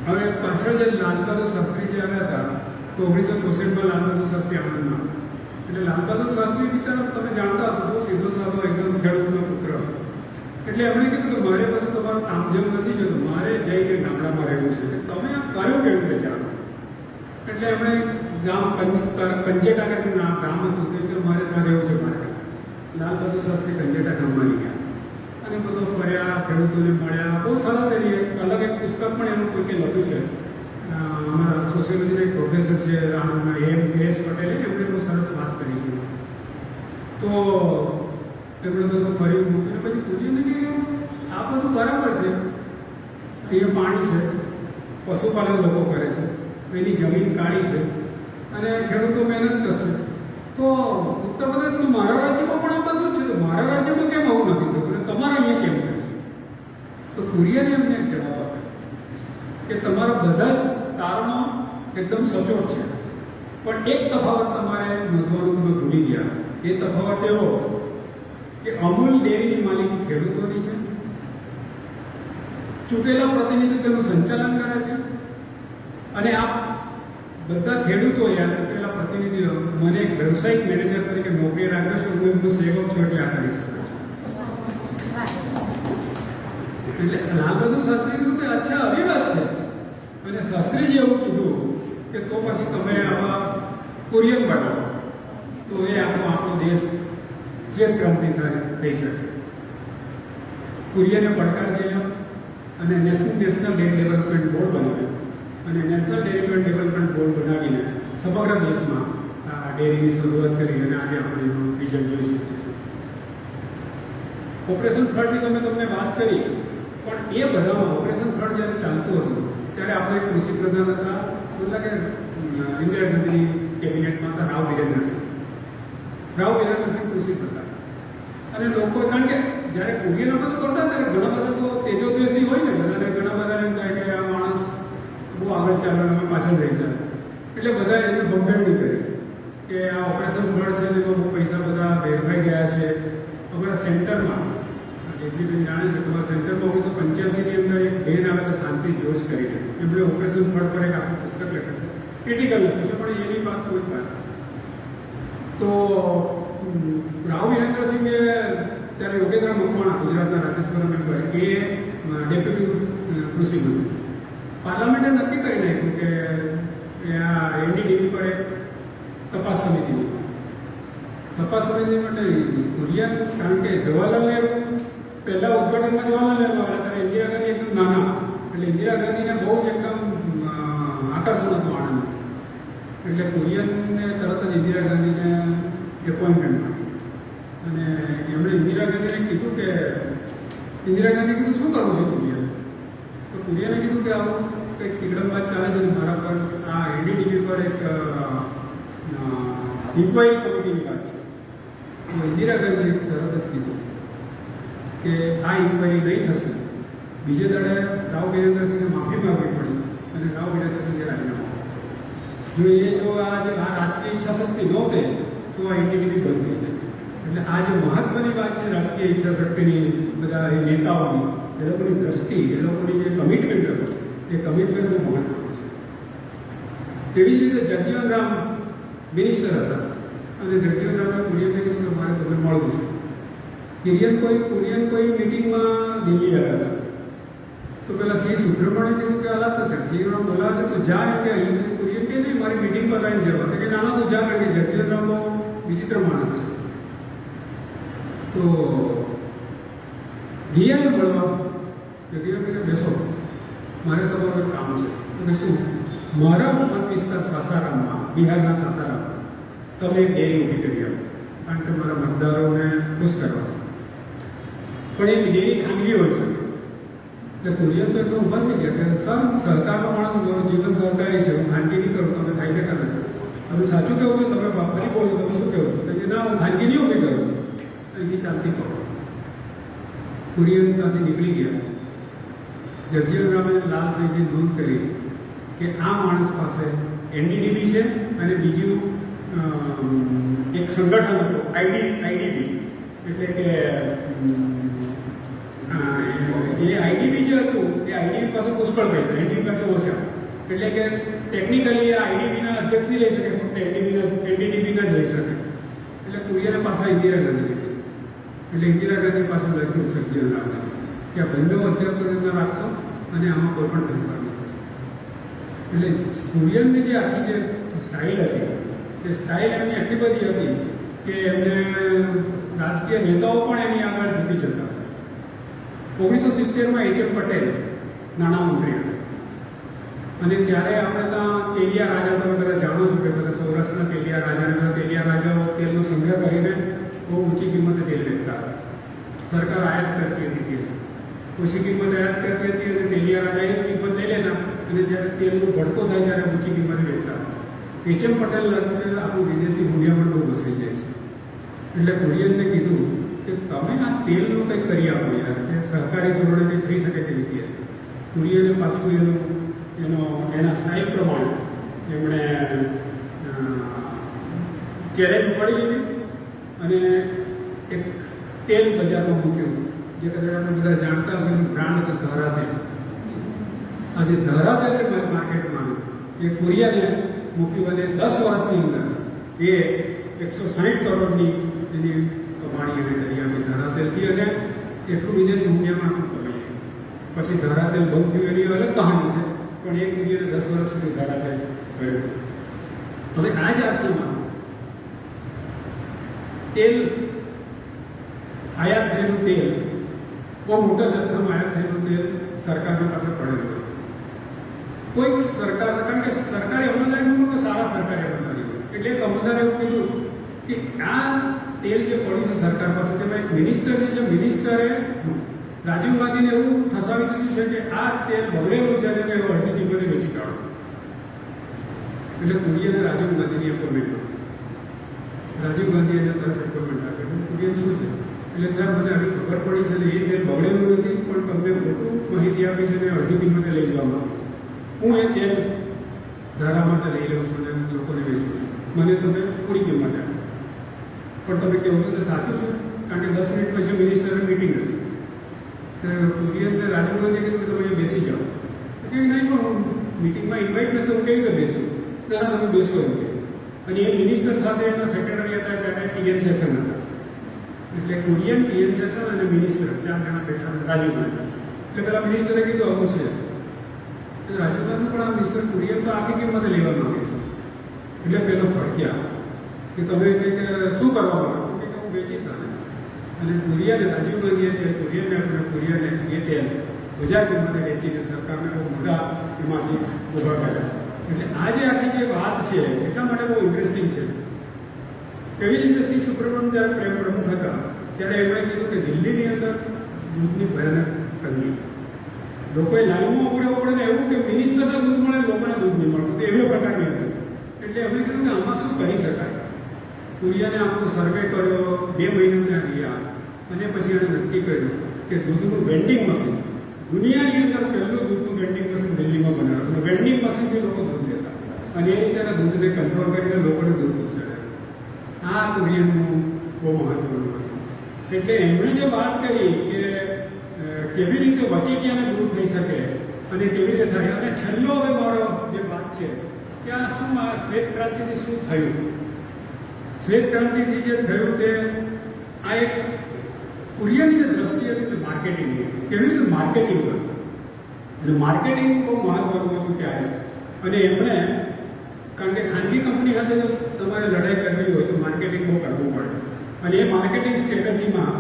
હવે પાછળ જે લાલ બહાદુર શાસ્ત્રીજી આવ્યા હતા તો 1964માં લાલ બહાદુર શાસ્ત્રી આણંદમાં. એટલે લાલ બહાદુર શાસ્ત્રી બિચારા તમે જાણતા હશો, બહુ સીધો સાધો એકદમ ખેડૂતનો પુત્ર. એટલે એમણે કીધું કે મારે બધું તમારું કામ જેમ નથી જતું, મારે જઈને ગામડામાં રહેવું છે. તમે આ કર્યું કેવી રીતે ચાલો? એટલે એમણે ગામ કંજેટા કરીને ગામ હતું કે મારે ત્યાં રહેવું છે મારે. લાલ બહાદુર શાસ્ત્રી કંજેટા ગામમાં ગયા અને બધો ફર્યા, ખેડૂતોને મળ્યા. બહુ સરસ એની અલગ એક પુસ્તક પણ એનું કોઈકે લખ્યું છે. અમારા સોશિયોલોજીના એક પ્રોફેસર છે આણંદના એમ.એસ. પટેલે, એમણે બહુ સરસ વાત કરી છે. તો એમણે બધું ફર્યું મૂક્યું. પછી પૂછ્યું કે આ બધું બરાબર છે, અહીંયા પાણી છે, પશુપાલન લોકો કરે છે, એની જમીન કાળી છે અને ખેડૂતો મહેનત કરશે, તો ઉત્તર પ્રદેશમાં મારા રાજ્યમાં પણ આ બધું જ છે, તો મારા રાજ્યમાં કેમ આવું નથી થતું અને તમારા અહીંયા કેમ થાય છે? તો કુરિયને એમને એક જવાબ આપ્યો કે તમારા બધા જ તારણો એકદમ સચોટ છે, પણ એક તફાવત તમારે નોંધવાનું તમે ભૂલી ગયા. એ તફાવત એવો કે અમૂલ ડેરીની માલિકી ખેડૂતોની છે, ચૂંટેલા પ્રતિનિધિ તેનું સંચાલન કરે છે અને આ બધા ખેડૂતોએ આ ચૂંટેલા પ્રતિનિધિઓ મને એક વ્યવસાયિક મેનેજર તરીકે નોકરી રાખ્યો છે, હું એમનો સેવક છું, એટલે આ કરી શકું છું. એટલે લાલ બહાદુર શાસ્ત્રી કીધું કે અચ્છા આવી વાત છે. અને શાસ્ત્રીજી એવું કીધું કે તો પછી તમે આવા કુરિયન બનાવો તો એ આપણો દેશ શ્વેત ક્રાંતિ થઈ શકે. કુરિયને પડકાર ઝીલ્યો અને નેશનલ ડેરી ડેવલપમેન્ટ બોર્ડ બનાવ્યો અને નેશનલ ડેરી ડેવલપમેન્ટ બોર્ડ બનાવીને સમગ્ર દેશમાં આ ડેરીની શરૂઆત કરી અને આજે આપણે એનું વિઝન જોઈ શકીએ છીએ. ઓપરેશન ફ્લડની તમને વાત કરી, પણ એ બધામાં ઓપરેશન ફ્લડ જ્યારે ચાલતું હતું ત્યારે આપણે કૃષિ પ્રધાન હતા, મતલબ કે ઇન્દિરા ગાંધી એમાં હતા રાવ વિરેન્દ્રસિંહ કૃષિ હતા. અને લોકો કારણ કે જ્યારે કુરિયર બધું કરતા ત્યારે ઘણા બધા તો તેજસ્વી હોય ને બધાને ઘણા બધા એમ થાય કે આ માણસ બહુ આગળ ચાલે અમે પાછળ રહી જાય એટલે બધા એને ભંભેરણી કરી કે આ ઓપરેશન ફ્લડ છે તેમાં બહુ પૈસા બધા વેરફાઈ ગયા છે. અમારા સેન્ટરમાં એસીબી જાણે છે તમારા સેન્ટરમાં 1985ની અંદર એક બેન આવેલા શાંતિ જોશ કરીને એમણે ઓપરેશન ફ્લડ પર એક આખું પુસ્તક લખ્યું છે, ક્રિટિકલ લખ્યું છે, પણ એની વાત કોઈ વાત. તો રાવ વિરેન્દ્રસિંહે ત્યારે યોગેન્દ્ર મકવાણા ગુજરાતના રાજ્યસભાના મેમ્બર એ ડેપ્યુટી કૃષિ મંત્રી પાર્લામેન્ટે નક્કી કરી નાખ્યું કે આ એનડીડીબી પર એક તપાસ સમિતિ માટે કુરિયન, કારણ કે જવાહરલાલ નહેરુ પહેલા ઉદઘાટનમાં જવાહરલાલ નહેરુ આવ્યા ત્યારે ઇન્દિરા ગાંધી એકદમ નાના, એટલે ઇન્દિરા ગાંધીને બહુ જ એકદમ આકર્ષણ હતું આનંદ, એટલે કુરિયનને તરત જ ઇન્દિરા ગાંધીને એપોઇન્ટમેન્ટ મળી. અને એમણે ઇન્દિરા ગાંધીને કીધું કે શું કરવું છે કુરિયન? તો કુરિયને કીધું કે આવું કંઈક તિકડમબાજ ચાલે છે મારા પર આ એનડીડીબી પર એક ઇન્ક્વાયરી કમિટીની વાત છે. તો ઇન્દિરા ગાંધીએ તરત જ કીધું કે આ ઇન્ક્વાયરી નહીં થશે. બીજે દાડે રાવ વિરેન્દ્રસિંહને માફી માંગવી પડી અને રાવ વિરેન્દ્રસિંહે રાજીનામું આપ્યું. જો આ રાજકીય ઈચ્છા શક્તિ નહોતે તો આ એનડીડીબી બંધ થઈ જાય. એટલે આ જે મહત્વની વાત છે રાજકીય ઈચ્છા શક્તિની, બધા એ નેતાઓની, એ લોકોની દ્રષ્ટિ, એ લોકોની જે કમિટમેન્ટ હતું એ કમિટમેન્ટ બહુ મહત્વનું છે. તેવી જ રીતે જગજીવન રામ મિનિસ્ટર હતા અને જગજીવન રામને કુરિયનને કીધું કે મારે તમને મળવું છે. કુરિયન કોઈ મિટિંગમાં દિલ્હી આવ્યા હતા. તો પેલા શ્રી સુબ્રમણ્ય કીધું કે અલા તો જગજીવન રામ બોલાવે છે તો જા, કે અહીં કુરિયન કે નહીં મારી મિટિંગ પર આવીને જવા, કે નાના તો જા, કારણ કે જગજીવન રામ બહુ વિચિત્ર માણસ છે. તો દિયાને મળવા જગજીવન કે બેસો, મારે તમારું કામ છે. તો કે શું? મારા મત વિસ્તાર સાસારામમાં, બિહારના સાસારામમાં તમે એક ડેરી ઊભી કરી આપો, કારણ કે મારા મતદારોને ખુશ કરવા છે. પણ એ ડેરી ખાનગી હોય છે. એટલે કુરિયન તો એટલું ઊભા થઈ ગયા કે સર હું સહકારનો માણસ, મારું જીવન સહકારી છે, હું ખાનગી નહીં કરું, તમે કાયદેસર નથી. તમે સાચું કહો છો? તમે ફરી બોલો, તમે શું કહો છો? કે ના, હું ખાનગી નહીં ઊભી કરું. અહીંથી ચાલતી પકડો. કુરિયન ત્યાંથી નીકળી ગયા. જગજીવન રામે લાલ સહીથી નોંધ કરી કે આ માણસ પાસે એનડીડીબી છે અને બીજું એક સંગઠન હતું આઈડીબી, એટલે કે એ આઈડીબી જે હતું એ આઈડીબી પાસે પુષ્કળ પૈસા, એનડીબી પાસે ઓછા. એટલે કે ટેકનિકલી આ આઈડીબીના અધ્યક્ષ નહીં લઈ શકે, ફક્ત એનડીડીબીના જ લઈ શકે. એટલે કુરિયને પાછા ઇન્દિરા ગાંધી લીધી. એટલે ઇન્દિરા ગાંધી પાસે લખ્યું જગજીવન રામને કે આ બંને અધ્યક્ષ રાખશો અને આમાં કોઈ પણ ફેરફાર નહીં થશે. એટલે કુરિયનની જે આખી જે સ્ટાઇલ હતી એ સ્ટાઇલ એમની એટલી બધી હતી કે એમને રાજકીય નેતાઓ પણ એની આગળ ઝૂકી જતા હતા. 1970માં એચ.એમ. પટેલ નાણામંત્રી હતા અને ત્યારે આપણે ત્યાં તેલિયા રાજા, તમે બધા જાણો છો કે બધા સૌરાષ્ટ્રના તેલિયા રાજા, અને બધા તેલિયા રાજાઓ તેલનો સંગ્રહ કરીને બહુ ઊંચી કિંમતે તેલ વેચતા હતા. સરકાર આયાત કરતી હતી તેલ, ઓછી કિંમતે આયાત કરતી હતી અને તેલિયા રાજા એ જ કિંમત લઈ લેતા અને જ્યારે તેલનો ભડકો થાય ત્યારે ઊંચી કિંમતે વેચતા હતા. એચ.એમ. પટેલ આપણું વિદેશી મૂલ્યામણ બહુ ઘસાઈ જાય છે. એટલે કુરિયનને કીધું કે તમે આ તેલનું કંઈક કરી આપો યાર, કે સહકારી ધોરણે કંઈક થઈ શકે તેવી રીતે. કુરિયને પાછું એના સ્ટાઇલ પ્રમાણે એમણે ચેલેન્જ ઉપાડી લીધી અને એક તેલ બજારમાં મૂક્યું, જે કદાચ આપણે બધા જાણતા હશે એનું બ્રાન્ડ હતું ધરાતેલ. આજે ધરાતેલ છે માર્કેટમાં એ કુરિયને મૂક્યું અને 10 વર્ષની અંદર એ 160 કરોડની એની કમાણી એને કરી આપી ધરાતેલથી, અને એટલું વિદેશી મૂલ્યમાં કમાઈ. પછી ધરાતેલ બંધ થયું એની અલગ કહાની છે, પણ એક કુરિયને 10 વર્ષ સુધી ધરાતેલ કર્યું. હવે આ જ અરસામાં તેલ આયાત થયેલું તેલ, બહુ મોટા જથ્થામાં આયાત થયેલું તેલ સરકારની પાસે પડેલું હતું. કોઈક સરકાર, કારણ કે સરકારી અમલદારીમાં કોઈ સારા સરકારી અમલદારી હોય, એટલે એક અમલદારે એવું કીધું કે આ તેલ જે પડ્યું છે સરકાર પાસે, તેમાં એક મિનિસ્ટર છે, મિનિસ્ટરે રાજીવ ગાંધીને એવું ઠસાવી દીધું છે કે આ તેલ બગડેલું છે અને અડધી કિંમતે વેચી કાઢો. એટલે કુરિયને રાજીવ ગાંધીની એપોઇન્ટમેન્ટ આપી. રાજીવ ગાંધી એને તરફ એપોઇન્ટમેન્ટ આપી. કુરિયન શું છે એટલે સાહેબ મને આવી ખબર પડી છે ને એ તેલ બગડેલું નથી પણ તમને મોટું માહિતી આપી છે ને અડધી કિંમતે લઈ જવામાં આવી છે. હું એ તેલ ધારા માટે લઈ લઉં છું અને લોકોને વેચું છું. મને તમે પૂરી કિંમતે આપો પણ તમે કહેવું છો તો સાચું છે કારણ કે 10 મિનિટ પછી મિનિસ્ટરની મિટિંગ હતી. કુરિયનને રાજીવ ગાંધીએ કીધું કે તમે અહીંયા બેસી જાઓ. તો કે નહીં પણ હું મિટિંગમાં ઇન્વાઇટ નથી હું કેવી રીતે બેસું? ના તમે બેસો એમ કે. અને એ મિનિસ્ટર સાથે એમના સેક્રેટરી હતા ત્યારે ટીએન સેશન હતા. એટલે કુરિયન, ટીએન સેશન અને મિનિસ્ટર 4 જણા બેઠા રાજીવ ગાંધી. એટલે પેલા મિનિસ્ટરે કીધું આવું છે. તો રાજીવ ગાંધી પણ આ મિસ્ટર કુરિયન તો આખી કિંમતે લેવા માંગે છે. એટલે પેલો ભડક્યા કે તમે કંઈક શું કરવા માંગો? કે હું વેચીશ આને. અને કુરિયને રાજીવ ગાંધીએ તેલ કુરિયનને આપણે કુરિયને એ તેલ બજાર કિંમતે વેચીને સરકારને બહુ મોટા એમાંથી ઊભા કર્યા. એટલે આ જે આખી જે વાત છે એટલા માટે બહુ ઇન્ટરેસ્ટિંગ છે. એવી રીતે સી સુબ્રમણ્યમ જ્યારે પ્રમુખ હતા ત્યારે એમણે કીધું કે દિલ્હીની અંદર દૂધની ભયાનક તંગી. લોકોએ લાઈનમાં ઉભું પડે ને એવું કે મિનિસ્ટરને દૂધ મળે લોકોને દૂધ નહીં મળતું તો એવી પ્રકારની હતી. એટલે એમણે કીધું કે આમાં શું કરી શકાય. કુરિયને આખો સર્વે કર્યો, 2 મહિનાના રહ્યા અને પછી એણે નક્કી કર્યું કે દૂધનું વેન્ડિંગ મશીન, દુનિયાની અંદર પહેલું દૂધનું વેન્ડિંગ મશીન દિલ્હીમાં બનાવ્યું. અને વેન્ડિંગ મશીનથી લોકો દૂધ લેતા અને એ રીતે દૂધને કંટ્રોલ કરીને લોકોને દૂધ પહોંચાડે. આ કુરિયનનું બહુ મહત્વનું હતું. એટલે એમણે જે વાત કરી કે કેવી રીતે વચેટિયાને દૂર થઈ શકે અને કેવી રીતે થાય. અને છેલ્લો હવે મારો જે વાત છે કે આ શું આ શ્વેત ક્રાંતિથી શું થયું. શ્વેત ક્રાંતિથી જે થયું તે આ એક કુરિયનની જે દ્રષ્ટિ હતી તે માર્કેટિંગની. કેવી રીતે માર્કેટિંગ કર્યું અને માર્કેટિંગ બહુ મહત્વનું હતું ત્યારે. અને એમણે કારણ કે ખાનગી કંપની સાથે જો તમારે લડાઈ કરવી હોય તો માર્કેટિંગ બહુ કરવું પડે. અને એ માર્કેટિંગ સ્ટ્રેટેજીમાં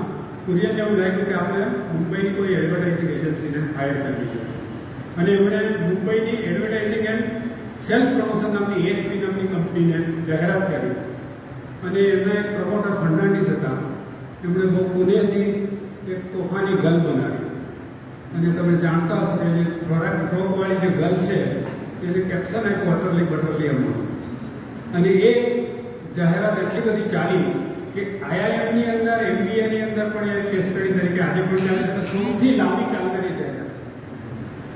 કુરિયનને એવું લાગ્યું કે આપણે મુંબઈની કોઈ એડવર્ટાઇઝિંગ એજન્સીને હાયર કરવી જોઈએ. અને એમણે મુંબઈની એડવર્ટાઇઝિંગ એન્ડ સેલ્સ પ્રમોશન નામની એસપી નામની કંપનીને જાહેરાત કરી. અને એમના એક પ્રમોટર ફર્નાન્ડીસ હતા. એમણે બહુ પુણેથી એક તોફાની ગલ બનાવી. અને તમે જાણતા હશો કે જે ફ્રોકવાળી જે ગલ છે એને કેપ્શન એક વોટરલી બટરલી અમુક. અને એ જાહેરાત એટલી બધી ચાલી કે આઈઆઈએમની અંદર, એમબીએની અંદર પણ એ કેસ સ્ટડી તરીકે આજે પણ ચાલે છે. સૌથી લાંબી ચાલનારી જાહેરાત છે.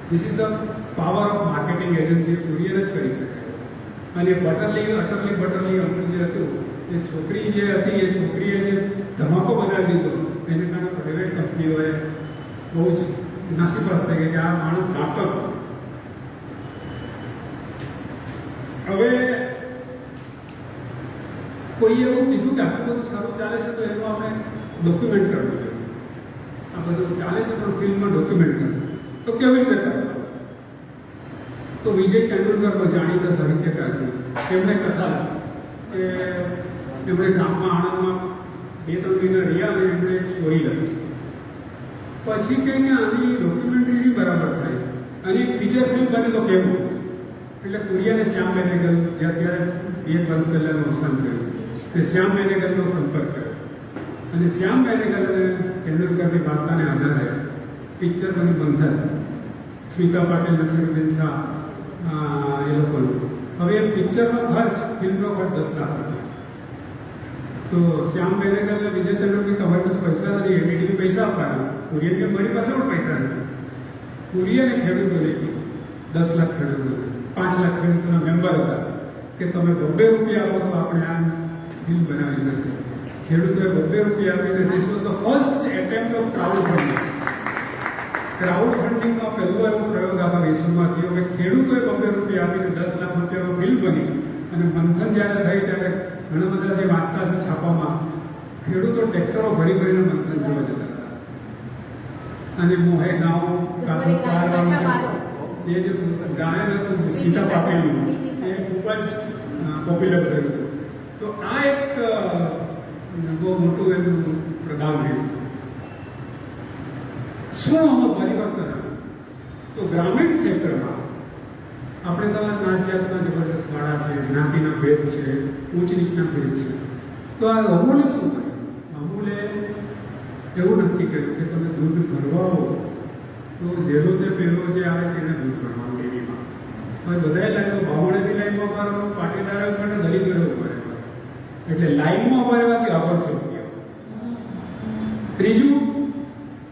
This is the power of marketing agency. Courier જ કરી શકે. અને અટરલી બટરલી અમુક જે હતું એ છોકરી જે હતી એ છોકરીએ જે ધમાકો બનાવી દીધો એને કારણે પ્રાઇવેટ કંપનીઓએ બહુ જ નાસીપાસ થઈ ગઈ કે આ માણસ નાટક. હવે કોઈ એવું કીધું કે આટલું બધું સારું ચાલે છે તો એનું આપણે ડોક્યુમેન્ટ કરવું જોઈએ. આ બધું ચાલે છે પણ ફિલ્મમાં ડોક્યુમેન્ટ કરવું. તો કેવી રીતે કરવું? તો વિજય તેંડુલકર જાણીતા સાહિત્યકાર છે. એમણે કથા કે એમણે ગામમાં આણંદમાં 2-3 મહિના રહ્યા અને એમણે એક સ્ટોરી લખી. પછી કંઈ આની ડોક્યુમેન્ટરી બરાબર થાય અને એક ફીચર ફિલ્મ બને તો કેવું. એટલે કુરિયને શ્યામ બેનેગલ જે અત્યારે 2 વર્ષ પહેલાં અવસાન થયું તે શ્યામ બેનેગલનો સંપર્ક કર્યો. અને શ્યામ બેનેગલ અને તેંડુલકરની વાર્તાને આધારે પિક્ચર બની બંધન. સ્મિતા પાટીલ, નસીરુદ્દીન શાહ એ લોકોનું. હવે એ પિક્ચરનો ખર્ચ, ફિલ્મનો ખર્ચ 10 લાખ રૂપિયા. તો શ્યામ બેનેગલને વિજય તેંડુલકર ખબર નથી, પૈસા નથી, એનડીટીવી પૈસા આપવાના. કુરિયન કે મારી પાસે પણ પૈસા નથી. કુરિયને ખેડૂતોને કીધું, 10 લાખ ખેડૂતોને, 5 લાખ ખેડૂતોના મેમ્બર હતા કે તમે 2 રૂપિયા આપો તો આપણે આ ફિલ્મ બનાવી શકીએ. ખેડૂતોએ 2 રૂપિયા આપીને this was the first attempt of crowd funding. Crowd ફંડિંગનો પહેલો એવો પ્રયોગ આખા વિશ્વમાં થયો કે ખેડૂતોએ 2 રૂપિયા આપીને 10 લાખ રૂપિયાનો ફિલ્મ બની. અને મંથન જ્યારે થઈ ત્યારે ઘણા બધા જે વાંચતા છે છાપામાં, ખેડૂતો ટ્રેક્ટરો ભરીને મંથન જોવા જતા હતા. અને મોહે ગાંવ કાકો પારવાનું એ જે ગાયન હતું સીતા પાટીલનું એ ખૂબ જ પોપ્યુલર થયું. તો આ એક બહુ મોટું એનું પ્રદાન રહ્યું. શું આમાં પરિવર્તન આવ્યું? તો ગ્રામીણ ક્ષેત્રમાં આપણે તમારા નાત જાતના જબરદસ્ત વાળા છે, જ્ઞાતિના ભેદ છે, ઊંચ નીચના ભેદ છે. તો આ અમૂલે શું કર્યું? અમૂલે એવું નક્કી કર્યું કે તમે દૂધ ભરવા હો તો જેલો તે પહેલો જે આવે તેને દૂધ ભરવાનું ડેરીમાં. હવે બધાએ લાઈનમાં બામણેની લાઈનમાં ઉભારવાનું, પાટીદાર ઉભા ને દલિત ઉભા રહેવાનું. એટલે લાઈનમાં ઉભા રહેવાથી આગળ છે. ત્રીજું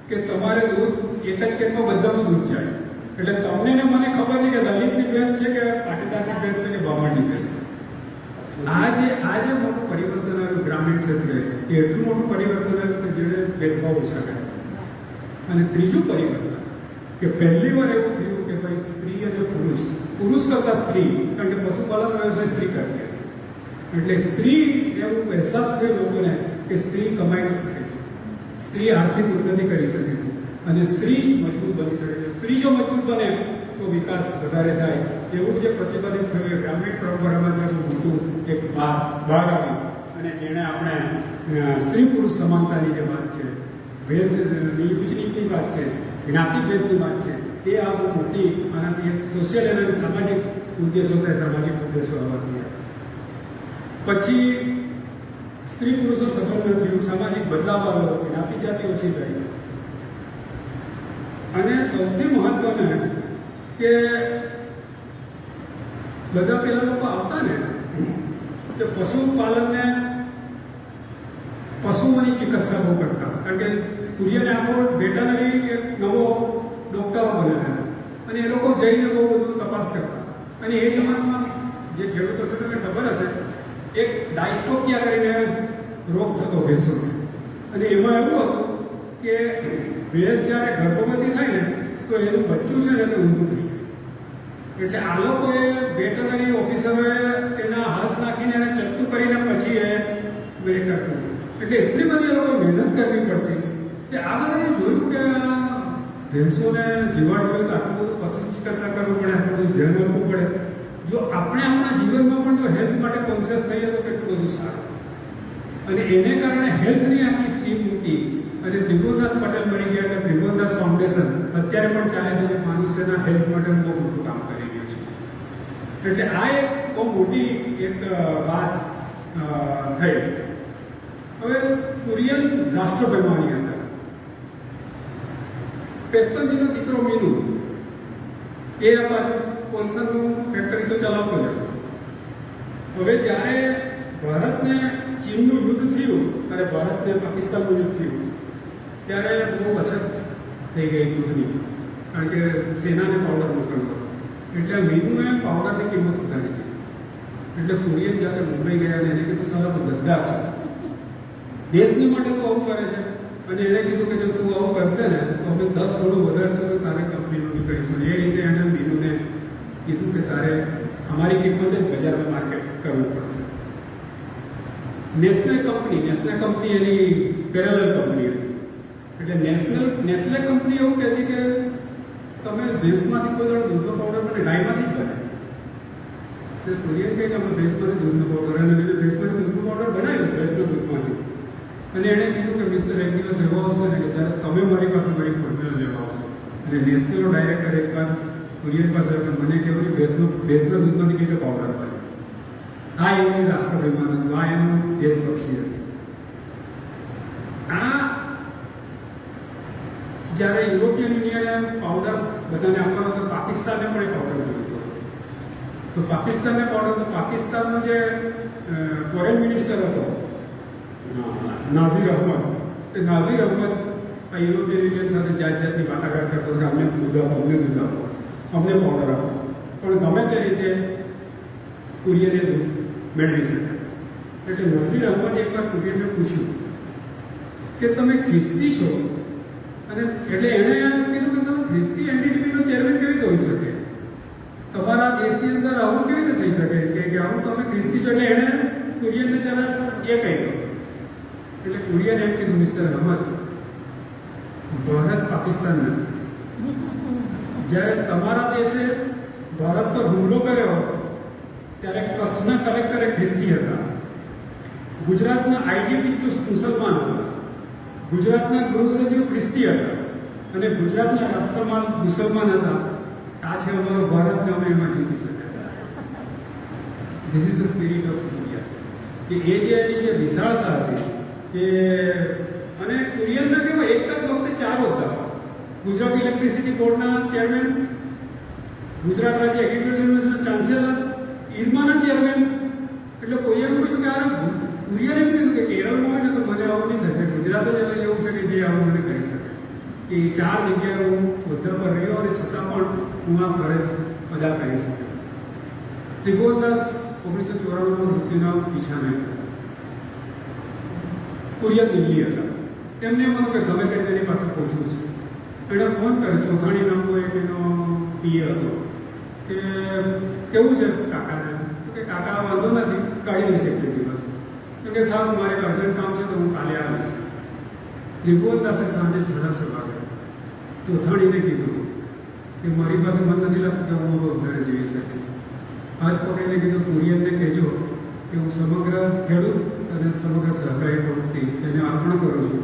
કે તમારે દૂધ એક જ કેનમાં બધાનું દૂધ જાય. એટલે તમને ને મને ખબર નહીં કે દલિતની ભેંસ છે કે પાટીદારની ભેંસ છે કે બામણની ભેંસ છે. આ જે મોટું પરિવર્તન આવ્યું ગ્રામીણ ક્ષેત્રે, એ એટલું મોટું પરિવર્તન આવ્યું કે જેણે ભેદભાવ ઓછા કર્યા. અને ત્રીજું પરિવર્તન કે પહેલી વાર એવું થયું કે ભાઈ સ્ત્રી અને પુરુષ કરતા સ્ત્રી, કારણ કે પશુપાલન વ્યવસાય સ્ત્રી કરતી હતી, એટલે સ્ત્રી એવું અહેસાસ થયો લોકોને કે સ્ત્રી કમાઈ કરી શકે છે, સ્ત્રી આર્થિક ઉન્નતિ કરી શકે છે અને સ્ત્રી મજબૂત બની શકે છે. સ્ત્રી જો મજબૂત બને તો વિકાસ વધારે થાય. એવું જે પ્રતિપાદિત થયું એ ગ્રામીણ પરંપરામાં જે મોટું એક બહાર આવ્યું અને જેણે આપણે સ્ત્રી પુરુષ સમાનતાની જે વાત છે, ભેદની ઉચનીચની વાત છે, જ્ઞાતિભેદની વાત છે, એ આ બહુ મોટી આનાથી એક સોશિયલ અને સામાજિક ઉદ્દેશો થાય, સામાજિક ઉદ્દેશો આવવાથી. પછી સ્ત્રી પુરુષો સંબંધ થયું, સામાજિક બદલાવ આવ્યો, જ્ઞાતિ જાતિ ઓછી થઈ. અને સૌથી મહત્વનું કે બધા પેલા લોકો આવતા ને તે પશુપાલનને પશુઓની ચિકિત્સા બહુ કરતા, કારણ કે કુરિયને આખો વેટરનરી એક નવો ડોક્ટરો બનાવ્યા અને એ લોકો જઈને બહુ બધું તપાસ કરતા. અને એ જમાનામાં જે ખેડૂતો છે તમને ખબર હશે, એક ડાયસ્ટોપિયા કરીને રોગ થતો ભેંસોને, અને એમાં એવું હતું કે ભેંસ જ્યારે ગર્ભવતી થાય ને તો એનું બચ્ચું છે ને તે ઊંધું થઈ જાય. એટલે આ લોકોએ વેટરનરી ઓફિસરોએ એના હાથ નાખીને એને ચટ્ટું કરીને પછી એ કરતું. એટલે એટલી બધી એ લોકો મહેનત કરવી પડતી કે આ બધાએ જોયું કે ભેંસોને જીવાડવું હોય તો આટલું બધું પશુ ચિકિત્સા કરવું પડે, આટલું બધું ધ્યાન આપવું પડે. જો આપણે આપણા જીવનમાં પણ જો હેલ્થ માટે કોન્શિયસ થઈએ તો કેટલું બધું સારું. અને એને કારણે હેલ્થની આખી સ્કીમ મૂકી અને ત્રિભુવનદાસ પટેલ મળી ગયા એટલે ત્રિભુવનદાસ ફાઉન્ડેશન અત્યારે પણ ચાલે છે અને મનુષ્યના હેલ્થ માટે બહુ મોટું કામ કરી રહ્યું છે. એટલે આ એક બહુ મોટી એક વાત થઈ. હવે કુરિયન રાષ્ટ્રપ્રેમાની અંદર પેસ્તનજીનો દીકરો મીનુ એ પાછું કોલસનનું ફેક્ટરી તો ચલાવતો જ હતો. હવે જ્યારે ભારતને ચીનનું યુદ્ધ થયું અને ભારતને પાકિસ્તાનનું યુદ્ધ થયું ત્યારે બહુ અછત થઈ ગઈ દૂધની, કારણ કે સેનાને પાવડર મોકલવો. એટલે મીનુએ પાવડરની કિંમત વધારી દીધી. એટલે કુરિયન જ્યારે મુંબઈ ગયા અને એને કીધું સારા ગદ્દાર છે, દેશની માટે તો આવું કરે છે, અને એણે કીધું કે જો તું આવું કરશે ને તો અમે 10 ગણું વધારશું તો તારે કંપનીનું નીકળીશું. એ રીતે એણે મીનુને કીધું કે તારે અમારી કિંમતે જ બજારમાં માર્કેટ કરવું પડશે. નેસ્લે કંપની એની પેરેલલ કંપની હતી. એટલે નેસ્લે કંપની એવું કહેતી કે તમે ભેંસમાંથી કોઈ દાડો દૂધનો પાવડર બને, ગાયમાંથી જ બને. એટલે કુરિયન કહે કે અમે ભેંસમાંથી દૂધનો પાવડર, અને ભેંસમાંથી દૂધનો પાવડર બનાવ્યું ભેંસના દૂધમાંથી. અને એણે કીધું કે મિસ્ટર એક દિવસ એવો આવશે ને કે જ્યારે તમે મારી પાસે મારી ફોર્મ્યુલા લેવા આવશો. અને નેસ્લેનો ડાયરેક્ટર એકવાર કુરિયન પાસે મને કહેવું ભેંસના દૂધમાંથી કઈ રીતે પાવડર બને. આ એનું રાષ્ટ્રપ્રેમાન હતું, આ એનું દેશભક્તિ હતી. આ જ્યારે યુરોપિયન યુનિયને પાવડર બધાને આપવાનો હતો, પાકિસ્તાનને પણ એ પાવડર જોઈતો હતો. તો પાકિસ્તાનનો જે ફોરેન મિનિસ્ટર હતો નાઝીર અહમદ, તે નાઝીર અહમદ આ યુરોપિયન યુનિયન સાથે જાતની વાટાઘાટ કરતો કે અમને દૂધ આપો, અમને પાવડર આપો. પણ ગમે તે રીતે કુરિયને દૂધ મેળવી શકે. એટલે નાઝીર અહમદે એકવાર કુરિયનને પૂછ્યું કે તમે ખ્રિસ્તી છો, અને એટલે એણે કીધું કે તમે ખ્રિસ્તી એનડીટીવીનો ચેરમેન કેવી રીતે હોઈ શકે, તમારા દેશની અંદર આવું કેવી રીતે થઈ શકે કે આવું તમે ખ્રિસ્તી છો. એટલે એણે કુરિયનને જરા એ કહ્યું. એટલે કુરિયન એમ કીધું, મિસ્ટર અહમદ, ભારત પાકિસ્તાન નથી. જ્યારે તમારા દેશે ભારત પર હુમલો કર્યો ત્યારે કચ્છના કલેક્ટરે ખ્રિસ્તી હતા, ગુજરાતના આઈજીપી ચુસ્ત મુસલમાન હતા, ગુજરાતના ગૃહ સચિવ ખ્રિસ્તી હતા, અને ગુજરાતના રાષ્ટ્રપાલ મુસલમાન હતા. આ છે અમારો ભારતને અમે એમાં જીતી શક્યા. This is the spirit of India. કે એ જે એની જે વિશાળતા હતી કે, અને કુરિયનના કેવા એક જ વખતે 4 હતા. ગુજરાત ઇલેક્ટ્રિસિટી બોર્ડના ચેરમેન, ગુજરાત રાજ્ય એગ્રીકલ્ચર યુનિવર્સિટીના ચાન્સેલર, ઈરમાના ચેરમેન. એટલે કોઈએ એમ પૂછ્યું કે આ કુરિયર એમ કીધું કે કેરળમાં હોય ને તો મને આવું નહીં થશે, ગુજરાત જ હવે એવું છે કે જે આવું મને કરી શકે. કે 4 જગ્યાએ હું હોદ્દા પર રહ્યો અને છતાં પણ હું આ ફરજ અદા કરી શક્યો. ત્રિભુવનદાસ 1994માં મૃત્યુના પીછા નહીં હતા. કુરિયર દિલ્હી હતા. તેમને એમ હતું કે ગમે તે તેની પાસે પહોંચવું છે. એણે ફોન કર્યો, ચોથાણી નામનો એક એનો પીએ હતો, કે કેવું છે કાકાને? કે કાકા વાંધો નથી, કાઢી દઈશ એક દિવસ. તો કે સારું, મારે એક અર્જન્ટ કામ છે તો હું કાલે આવીશ. ત્રિભુવનદાસે સાંજે 6:30 વાગે ચોથાણીને કીધું કે મારી પાસે મન નથી લાગતું કે હું ઘરે જઈ શકીશ. હાથ પકડીને કીધું કુરિયરને કહેજો કે હું સમગ્ર ખેડૂત અને સમગ્ર સહકારી પ્રવૃત્તિ એને અર્પણ કરું છું.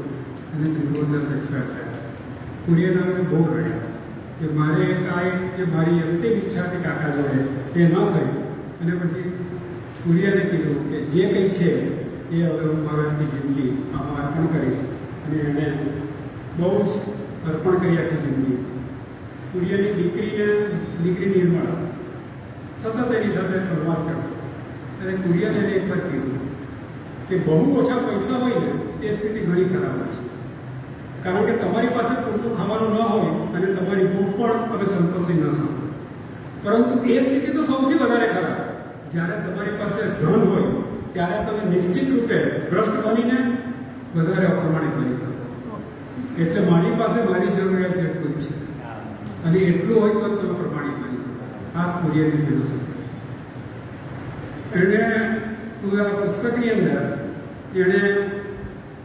અને ત્રિભુવનદાસ એક્સપાયર થયા. કુરિયર આવીને બહુ રડ્યા કે મારે કાંઈ જે મારી અંતિમ ઈચ્છા હતી કાકા જોડે તે ન થઈ. અને પછી કુરિયરે કીધું કે જે કંઈ છે એ હવે હું મારી આખી જિંદગી આમાં અર્પણ કરીશ. અને એણે બહુ જ અર્પણ કરી આખી જિંદગી. કુરિયરની દીકરી નિર્મળા સતત એની સાથે સંવાદ કરતો. અને કુરિયરે એને એક વાર કીધું કે બહુ ઓછા પૈસા હોય ને એ સ્થિતિ ઘણી ખરાબ હોય છે. કારણ કે તમારી પાસે પૂરતું ખાવાનું ન હોય અને તમારી ભૂખ પણ તમે સંતોષી ન શકો. પરંતુ એ સ્થિતિ તો સૌથી વધારે ખરાબ જ્યારે તમારી પાસે ધન હોય ત્યારે તમે નિશ્ચિત રૂપે ભ્રષ્ટ બનીને વધારે અપ્રમાણિક બની શકો. એટલે મારી પાસે મારી જરૂરિયાત જેટલું જ છે અને એટલું હોય તો તમે પ્રમાણિક બની શકો. આ કુરિયરની ફિલોસોફી. એણે આ પુસ્તકની અંદર એણે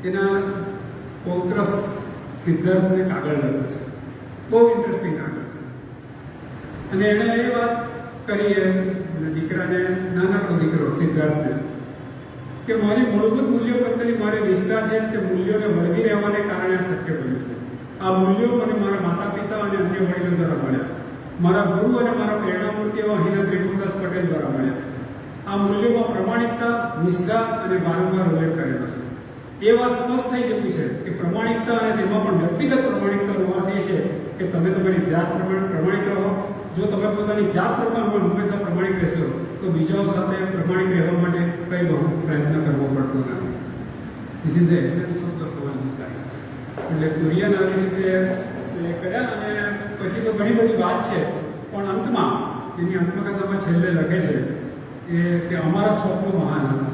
એના પૌત્ર સિદ્ધાર્થને કાગળ લખ્યો છે. બહુ ઇન્ટરેસ્ટિંગ કાગળ છે. અને એણે એ વાત કરી એમ દીકરાને, નાનકડો દીકરો સિદ્ધાર્થને, કે મારી મૂળભૂત મૂલ્યો પ્રત્યેની મારી નિષ્ઠા છે તે મૂલ્યોને વળગી રહેવાને કારણે શક્ય બન્યું છે. આ મૂલ્યો મને મારા માતા પિતા અને અન્ય વડીલો દ્વારા મળ્યા. મારા ગુરુ અને મારા પ્રેરણામૂર્તિ એવા હિના ત્રિભુવનદાસ પટેલ દ્વારા મળ્યા. આ મૂલ્યોમાં પ્રમાણિકતા, નિષ્ઠા અને વારંવાર ઉલ્લેખ કરેલો છે. એ વાત સ્પષ્ટ થઈ ચૂકી છે કે પ્રમાણિકતા અને તેમાં પણ વ્યક્તિગત પ્રમાણિકતાનો અર્થ એ છે કે તમે તમારી જાત પ્રમાણે પ્રમાણિક રહો. જો તમે પોતાની જાત પ્રમાણે હંમેશા પ્રમાણિક રહેશો તો બીજાઓ સાથે પ્રમાણિક રહેવા માટે કંઈ બહુ પ્રયત્ન કરવો પડતો નથી. This is the essence of the ભગવાન લાઈફ. એટલે કુરિયન આવી રીતે એ કર્યા. અને પછી તો ઘણી બધી વાત છે, પણ અંતમાં એની આત્મકથામાં છેલ્લે લખે છે કે અમારા સ્વપ્નો મહાન હતા.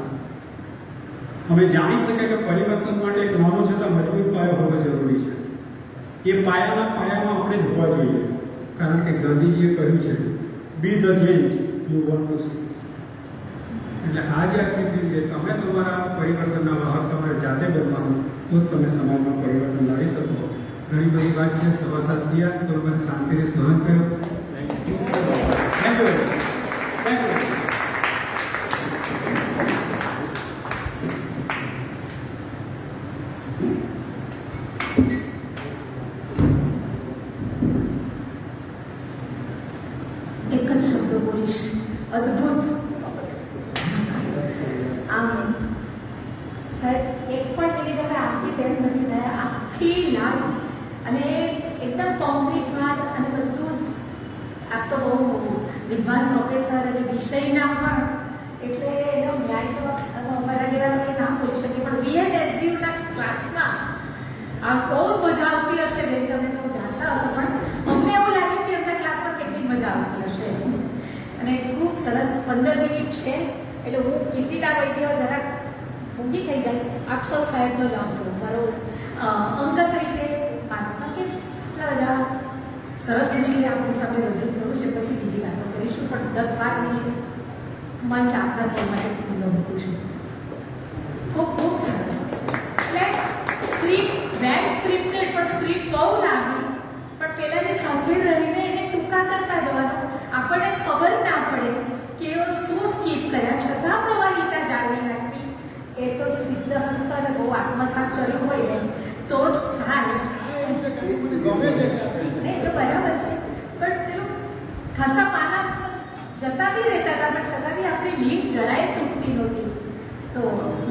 અમે જાણી શકીએ કે પરિવર્તન માટે એક નાનો છતાં મજબૂત પાયો હોવો જરૂરી છે. એ પાયામાં આપણે જ હોવા જોઈએ. કારણ કે ગાંધીજીએ કહ્યું છે, બી the change you want to C. એટલે આ જે આખી તમે તમારા પરિવર્તનના વાહક તમારે જાતે બનવાનું, તો જ તમે સમાજમાં પરિવર્તન લાવી શકો. ઘણી બધી વાત છે, 7:15 થયા તો મને શાંતિથી સહન કર્યો. Thank you. એક જ શબ્દ બોલીશ, અદ્ભુત. આમ સાહેબ એક પણ મિનિટ અમે આખી તેમ નથી થયા. આખી લાઈન અને એકદમ કોન્ક્રીટ વાત અને બધું જ. આપ તો બહુ વિદ્વાન પ્રોફેસર અને વિષયના પણ, એટલે એનો ન્યાય તો અમારા જેવા કંઈ ના બોલી શકે. પણ VNSUના ક્લાસમાં આ બહુ મજા આવતી હશે બેન. તમે તો જાણતા હશો, પણ અમને એવું લાગ્યું કે એમના ક્લાસમાં કેટલી મજા આવતી હશે. અને ખૂબ સરસ 15 મિનિટ છે એટલે હું કીર્તિકા વૈદ્ય જરાક ઊંઘી થઈ જાય. આપ સૌ સાહેબનો લાભ લો. મારો અંગત રીતે વાતમાં કેટલા બધા સરસ રીતે આપણી સામે રજૂ થયું છે. પછી બીજી વાતો કરીશું, પણ 10-12 મિનિટ મંચ આપના સૌ માટે ખુલ્લો મૂકું છું. ખૂબ ખૂબ સરસ. એટલે સ્ક્રિપ્ટ વેલ સ્ક્રિપ્ટેડ, પણ સ્ક્રિપ્ટ બહુ લાંબી, પણ પેલાની સાથે રહીને એને ટૂંકા કરતા જવાનું. આપણને ખબર ના પડે કે એઓ શું સ્કીપ કર્યા છતાં પ્રવાહિતા જાળવી રાખવી. એ તો સિદ્ધ હસ્તને બહુ આત્મસાત કર્યું હોય ને તો જ થાય. ગમે છે નહીં તો બરાબર છે, પણ પેલું ખાસા પાના જતા બી રહેતા હતા, પણ છતાં બી આપણી લીંક જરાય તૂટતી નહોતી. તો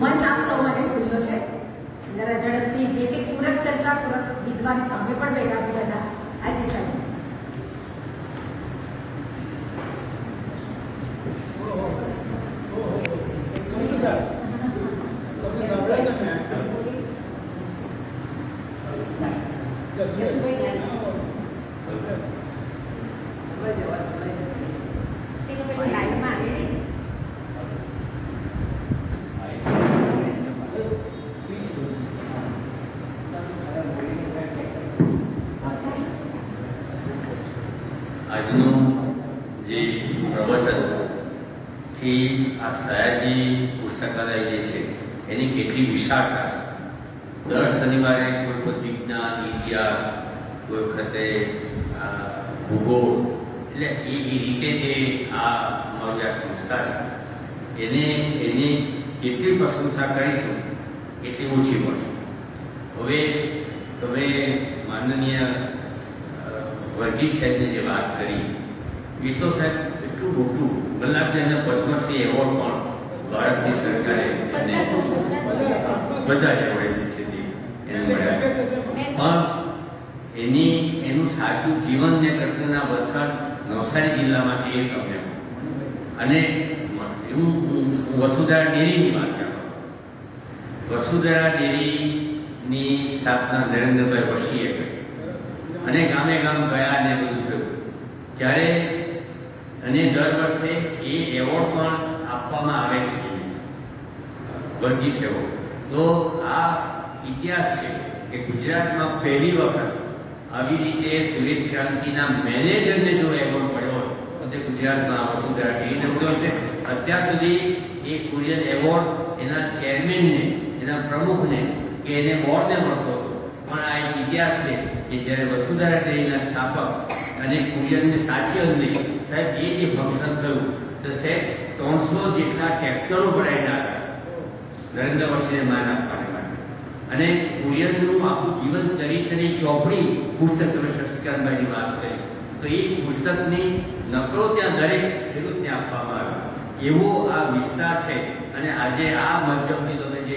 મંચ આપ સૌ માટે ખુલ્લો છે. જરા ઝડપથી જે કંઈ પૂરક ચર્ચા, પૂરક વિદ્વાન સામે પણ બેઠા છે બધા. આજે સાહેબ આજનું જે પ્રવચનથી આ સયાજી પુસ્તકાલય જે છે એની કેટલી વિશાળતા છે. દર શનિવારે કોઈ વખત વિજ્ઞાન, ઇતિહાસ, કોઈ વખતે ભૂગોળ, એટલે એ રીતે જે આ અમારી આ સંસ્થા છે એને જેટલી પ્રશંસા કરીશું એટલી ઓછી મળશે. હવે તમે માનનીય વર્ગીસ સાહેબને જે વાત કરી એ તો સાહેબ એટલું મોટું, કલાકને એને પદ્મશ્રી એવોર્ડ પણ ભારતની સરકારે એને બધા જ એવોર્ડ એને મળ્યા. પણ એનું સાચું જીવન ને ઘટના વલસાડ નવસારી જિલ્લામાં છે એ તમને. અને હું વસુધારા ડેરીની વાત કરું. વસુધારા ડેરીની સ્થાપના નરેન્દ્રભાઈ વશીએ કરી અને ગામે ગામ ગયા અને બધું થયું ત્યારે, અને દર વર્ષે એ એવોર્ડ પણ આપવામાં આવે છે વર્ગીસ એવોર્ડ. તો આ ઇતિહાસ છે કે ગુજરાતમાં પહેલી વખત આવી રીતે શ્વેત ક્રાંતિના મેનેજરને જો એવોર્ડ મળ્યો હોય તો તે ગુજરાતમાં વસુધારા ડેરીને મળ્યો છે. અત્યાર સુધી એ કુરિયન એવોર્ડ એના ચેરમેનને, એના પ્રમુખને કે એને બોર્ડને મળતો હતો. પણ આ એક ઇતિહાસ છે કે જ્યારે વસુધારા ડેરીના સ્થાપક અને કુરિયનને સાચી અંદરી સાહેબ એ જે ફંક્શન થયું તો સાહેબ 300 જેટલા ટ્રેક્ટરો ભરાઈને આવ્યા નરેન્દ્ર વશીને માન આપવાને માટે. અને કુરિયનનું આખું જીવન ચરિત્રની ચોપડી પુસ્તક, તમે શશિકાંતભાઈની વાત કરી તો એ પુસ્તકની નકલો ત્યાં દરેક ખેડૂતને આપવામાં આવી. એવો આ વિસ્તાર છે. અને આજે આ માધ્યમથી તમે જે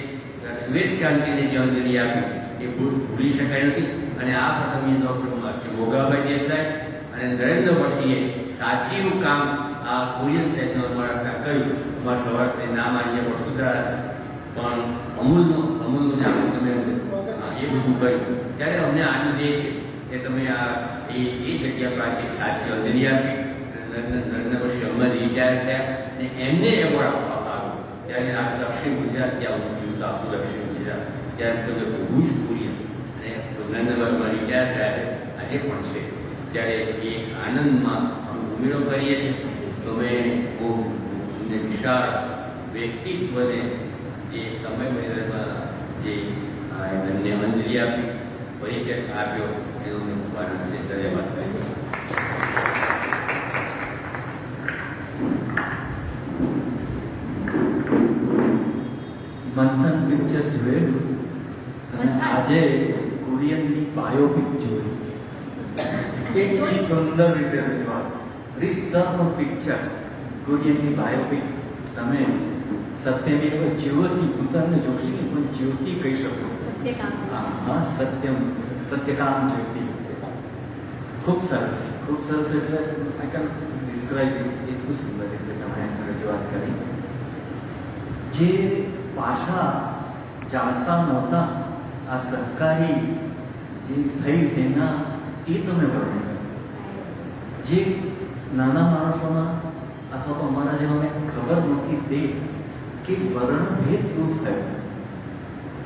શ્વેત ક્રાંતિને જે અંજલિ આપી એ ભૂલી શકાય નથી. અને આ પ્રસંગે ડૉક્ટર શ્રી મોગાભાઈ દેસાઈ અને નરેન્દ્ર વશીએ સાચીનું કામ આ કુરિયન સાહેબનો અમારા કર્યું. અમારા સવારે નામ અહીંયા વસુધારા છે પણ અમૂલનું નામ તમે એ બધું કર્યું ત્યારે અમને આનંદ એ છે કે તમે આ એ જગ્યા પર આજે સાચી અંજલિ આપી. નરેન્દ્ર વશી હમણાં જ રિટાયર થયા અને એમને એવોર્ડ આપવામાં આવ્યો ત્યારે આ દક્ષિણ ગુજરાત ત્યાં હું જીવતો આખું દક્ષિણ ગુજરાત ત્યારે તો બહુ જ કુરિયન અને નરેન્દ્રભાઈમાં રિટાયર થયા છે આજે પણ છે. ત્યારે એ આનંદમાં અમે ઉમેરો કરીએ છીએ. તો મેં બહુ વિશાળ વ્યક્તિત્વને જે સમય મર્યાદામાં જે એમને અંજલિ આપી, પરિચય આપ્યો એનો મને ખૂબ આનંદ છે. ધન્યવાદ. મંથન પિક્ચર જોયેલું અને આજે કુરિયનની બાયોપિક જોઈ. એટલી સુંદર રીતે રજૂઆત, રીતસરનું પિક્ચર, કુરિયનની બાયોપિક. તમે સત્યમેવ જ્યોતિ, પોતાને જોશી પણ જ્યોતિ કહી શકો. હા, સત્યકામ જ્યોતિ. ખૂબ સરસ, ખૂબ સરસ. એટલે આઈ કેન ડિસ્ક્રાઇબ ઇટ. એટલું સુંદર રીતે તમે રજૂઆત કરી. જે ભાષા જાણતા નહોતા આ સહકારી જે થઈ તેના એ તમે વર્ણન. જે નાના માણસોના અથવા તો અમારા જેવાને ખબર નથી તે કે વર્ણભેદ દૂર થયો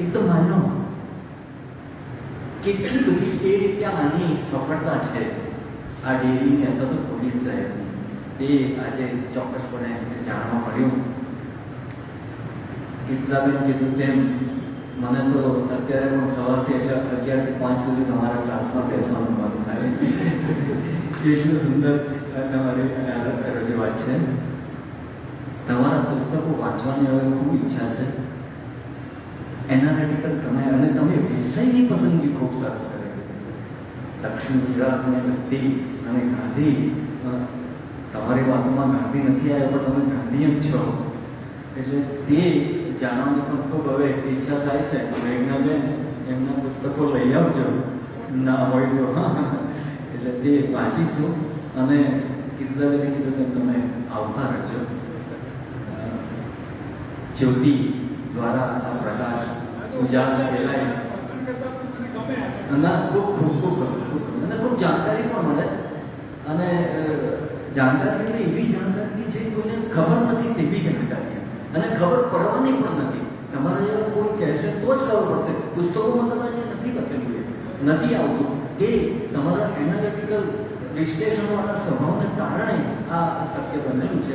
એકદમ માન્યમાં. કેટલી બધી એ રીતે આની સફળતા છે આ ડેરીની અથવા તો કુરિયન સાહેબની, તે આજે ચોક્કસપણે જાણવા મળ્યું. કીર્તિદાબેન કીધું તેમ મને તો અત્યારે પણ સવારથી એટલે 11 થી 5 સુધી તમારા ક્લાસમાં બેસવાનું મન થાય. એટલું સુંદર તમારી રજૂઆત છે. તમારા પુસ્તકો વાંચવાની હવે ખૂબ ઈચ્છા છે. એનાલિટિકલ તમે અને તમે વિષયની પસંદગી ખૂબ સરસ કરેલી છે. દક્ષિણ ગુજરાતને લગતી અને ગાંધી, તમારી વાતોમાં ગાંધી નથી આવ્યો પણ તમે ગાંધીયન છો એટલે તે જાણવાની પણ ખૂબ હવે ઈચ્છા થાય છે. મેઘનાબેન એમના પુસ્તકો લઈ આવજો, ના હોય તો એટલે તે વાંચીશું. અને કીર્તિદાબેને કીધું તેમ તમે આવતા રહેજો. જ્યોતિ દ્વારા આ પ્રકાશ ઉજાસ ફેલાય ના ખૂબ ખૂબ ખૂબ ખૂબ અને ખૂબ જાણકારી પણ મળે. અને જાણકારી એટલે એવી જાણકારી જે કોઈને ખબર નથી તેવી જાણકારી, અને ખબર પડવાની પણ નથી. તમારા જેવા કોઈ કહેશે તો જ ખબર પડશે. પુસ્તકોમાં કદાચ નથી લખેલું, નથી આવતું. તે તમારા એનાલિટિકલ વિશ્લેષણોના સ્વભાવને કારણે આ શક્ય બનેલું છે.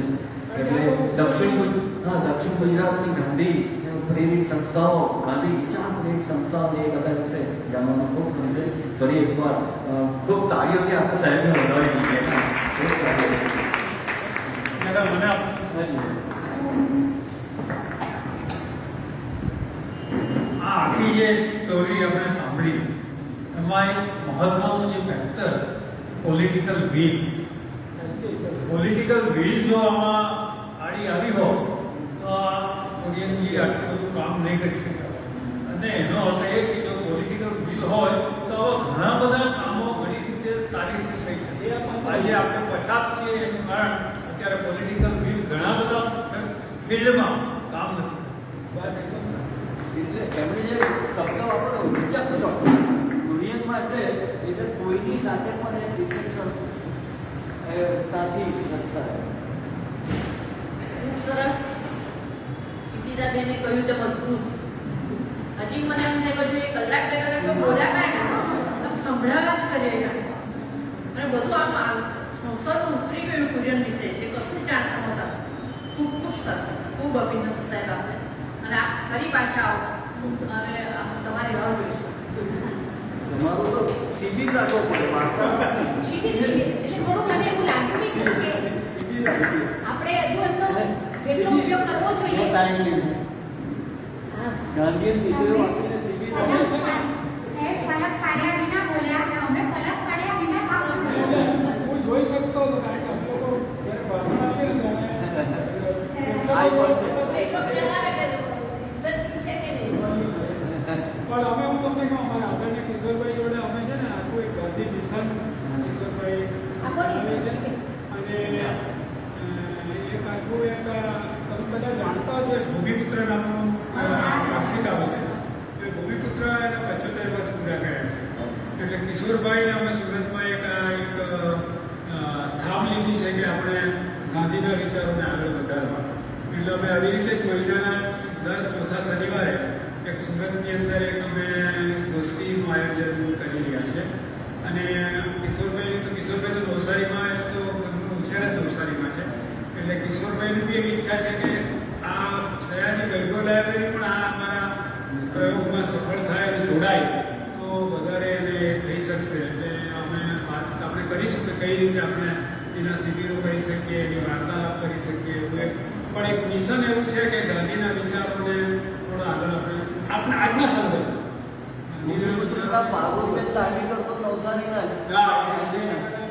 એટલે દક્ષિણ ગુજરાતની ગાંધી પ્રેરિત સંસ્થાઓ, ગાંધી વિચાર પ્રેરિત સંસ્થાઓને એ બધા વિશે જાણવામાં ખૂબ ગમશે. ફરી એકવાર ખૂબ તાળીઓથી આપણે સાહેબને વધાવી દઈએ. ખૂબ તાળીઓ. આ આખી જે સ્ટોરી આપણે સાંભળી એમાં એક મહત્વનું જે factor political will. Political will જો આમાં આડી આવી હોય તો આ કુરિયનજી આટલું બધું કામ નહીં કરી શકે. અને એનો અર્થ એ કે જો પોલિટિકલ વિલ હોય તો આવા ઘણા બધા કામો ઘણી રીતે સારી રીતે થઈ શકે. આજે આપણે પછાત છીએ એનું કારણ અત્યારે પોલિટિકલ વિલ ઘણા બધા ફિલ્ડમાં કામ નથી. એટલે એમણે જે શબ્દ વાપરો વિચારશો કુરિયનમાં એટલે કોઈની સાથે પણ એ વિચારશોતાથી રસ્તા. ખૂબ સરસ કીર્તિદાબેને કહ્યું તેમ અદભુત. હજી મને એમ થાય બધું એ કલાક બે કલાક તો બોલ્યા કાંઈ ને તમે સંભળાવા જ કર્યા અને બધું આમ સંસ્થાનું ઉતરી ગયું કુરિયન વિશે તે કશું જાણતા નહોતા. ખૂબ ખૂબ સરસ, ખૂબ અભિનંદન સાહેબ આપને. અને આપ ફરી પાછા આવો અને તમારી રાહ જોઈશું. તમારું તો શિબિર રાખવો પડે. શિબિર એટલે થોડું મને એવું લાગ્યું નહીં કે આપણે હજુ એમનો જેટલો ઉપયોગ કરવો જોઈએ. હા, ગાંધીયન વિષયો આપીને શિબિર સાહેબ પલક પાડ્યા વિના બોલ્યા ને અમે પલક પાડ્યા વિના સાંભળ્યું. હું જોઈ શકતો હતો કારણ કે અમે લોકો જ્યારે ભાષણ આપીએ ને આઈ પડશે. એટલો ખ્યાલ આવે કે રિસર્ચ છે કે નહીં. પણ અમે હું તમને કહું અમારા આદરણીય કિશોરભાઈ જોડે અમે છે ને આખું એક ગાંધી મિશન કિશોરભાઈ આખો રિસર્ચ છે. અને એક આખું એક તમે બધા જાણતા હશો એક ભૂમિપુત્ર નામનું માસિક આવે છે. એ ભૂમિપુત્ર એના 75 વર્ષ પૂરા કર્યા છે. એટલે કિશોરભાઈને અમે સુરતમાં એક થામ લીધી છે કે આપણે ગાંધીના વિચારોને આગળ વધારવા. એટલે અમે આવી રીતે કોઈના દર ચોથા શનિવારે એક સુરતની અંદર એક અમે ગોષ્ઠીનું આયોજન કરી રહ્યા છે. અને કિશોરભાઈ તો નવસારીમાં તો એમનું ઉછેર જ નવસારીમાં છે. એટલે કિશોરભાઈની બી એવી ઈચ્છા છે કે આ સયાજી વૈભવ લાઇબ્રેરી પણ આ અમારા પ્રયોગમાં સફળ થાય અને જોડાય તો વધારે એને થઈ શકશે. એટલે અમે વાત આપણે કરીશું કે કઈ રીતે આપણે એના શિબિરો કરી શકીએ, એની વાર્તાલાપ કરી શકીએ. પણ એક મિશન એવું છે કે ગાંધીના વિચારોને થોડા આગળ આપણે આજના સંદર્ભ ગાંધીના વિચારો પાર્વતીબેન લાગણી કરતો નવસારીના જ.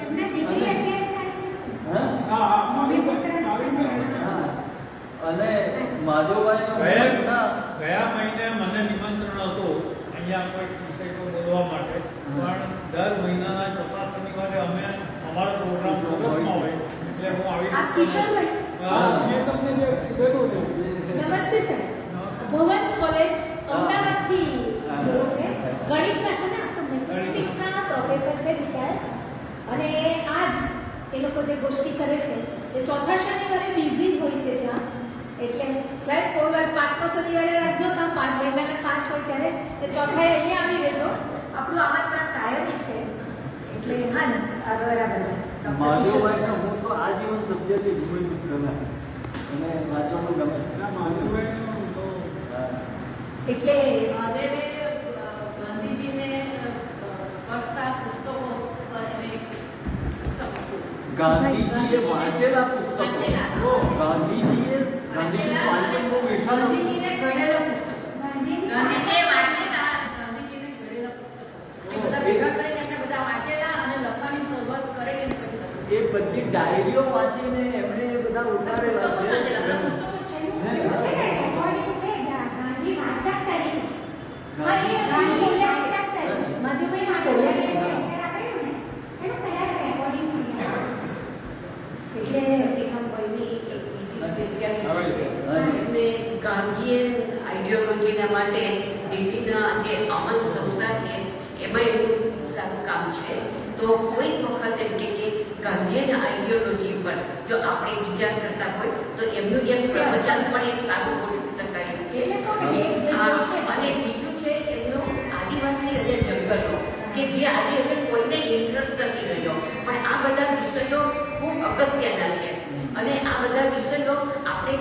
એમના દીકરી અત્યારે સાચી છે. હા? ભૂમિપુત્ર અને માધવભાઈનો ગયા મહિને મને નિમંત્રણ હતું અહીંયા કોઈ વિષય પર બોલવા માટે. પણ દર મહિનાના ચોથા શનિવારે અમે અમારો પ્રોગ્રામ સુરતમાં હોય એટલે હું આવી આ કિશોરભાઈ એ તમને જે કીધેલું છે. નમસ્તે સર. ભુવન્સ કોલેજ અમદાવાદથી બોલું છે. ગણિતના છે ને આ તો મેથેમેટિક્સના પ્રોફેસર છે રિટાયર. અને આજ એ લોકો જે ગોષ્ઠી કરે છે એ ચોથા શનિવારે બિઝી જ હોય છે ત્યાં. એટલે સાહેબ કોઈ વાર 5મો શનિવારે રાખજો તો 5 મહિનાના 5 હોય ત્યારે એ ચોથાએ અહીંયા આવી રહેજો. આપણું આમંત્રણ કાયમી છે. એટલે હા ને આ બરાબર. માધવભાઈને હું તો આજીવન સભ્ય છે ભૂમિપુત્રના. અને વાંચવાનું ગમે. ના માધુભાઈનું તો એટલે મહાદેવે ગાંધીજીને સ્પર્શતા પુસ્તકો પર એમણે એક પુસ્તક લખ્યું. ગાંધીજીએ વાંચેલા પુસ્તકો. ગાંધીજીનું વાંચન બહુ વિશાળ હતું. ગાંધીજીને ઘડેલા પુસ્તકો. ગાંધીજી ગાંધીજીએ વાંચેલા અને ગાંધીજીને ઘડેલા પુસ્તકો. એ બધા ભેગા કરીને એમણે બધા વાંચેલા અને લખવાની શરૂઆત કરેલી અને પછી લખ્યું. એ બધી ડાયરીઓ વાંચીને એમણે એ બધા ઉતારેલા પુસ્તકો છે. વાંચેલા, પુસ્તકો જ છે. છે ને, રેકોર્ડિંગ છે ગાંધી વાચક તરીકે. હા, એ ગાંધી બોલ્યા વાચક છે. તરીકે. માધુભાઈ બોલ્યા છે. એનું કદાચ રેકોર્ડિંગ છે. એટલે એકમભાઈની એક બીજી સ્પેશિયાલિટી છે. એમને ગાંધીએ આઈડિયોલોજીના માટે દિલ્હીના જે અમન સંસ્થા છે એમાં એમનું સારું કામ છે. તો કોઈ વખત એમ કે ગાંધીના આઈડિયોલોજી પર જો આપણે વિચાર કરતા હોય તો એમનું એક પ્રવચન પણ એક સારું બોલી શકાય છે. એટલે કહું ને, એક જે હા, છે. અને બીજું છે એમનું આદિવાસી અને જંગલો કે જે આજે એને કોઈને ઇન્ટરેસ્ટ નથી રહ્યો પણ આ બધા વિષયો ખૂબ અગત્યના છે અને આ બધા વિષયો આપણે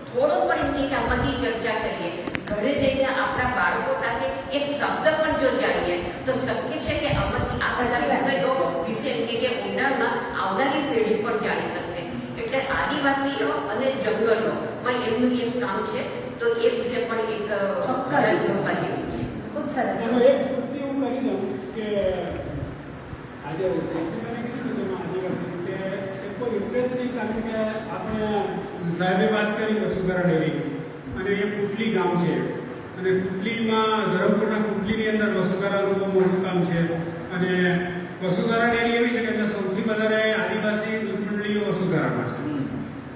થોડો પણ એમની આમાંથી ચર્ચા કરીએ, ઘરે જઈને આપણા બાળકો સાથે એક શબ્દ પણ જો જાણીએ તો શક્ય છે કે આમાંથી આ બધા વિષયો વિશે કે ઊંડાણમાં આવનારી પેઢી પણ જાણી શકશે. એટલે આદિવાસીઓ અને જંગલોમાં એમનું એક કામ છે, તો એ વિશે પણ એક ચોક્કસ જોવા જેવું છે. ખૂબ સરસ. એમાં એક વૃત્તિ હું કરી દઉં કે આજે દેશીમાને કીધું ને તેમાં આદિવાસી કે એક બહુ ઇન્ટરેસ્ટિંગ, કારણ કે આપણે સાહેબે વાત કરી વસુંધરા ડેરી અને એ કુટલી ગામ છે અને કુટલીમાં ધરમપુરના કુટલીની અંદર વસુંધરાનું બહુ મોટું કામ છે અને વસુંધરા ડેરી એવી છે કે ત્યાં સૌથી વધારે આદિવાસી દૂધ મંડળીઓ વસુંધરામાં છે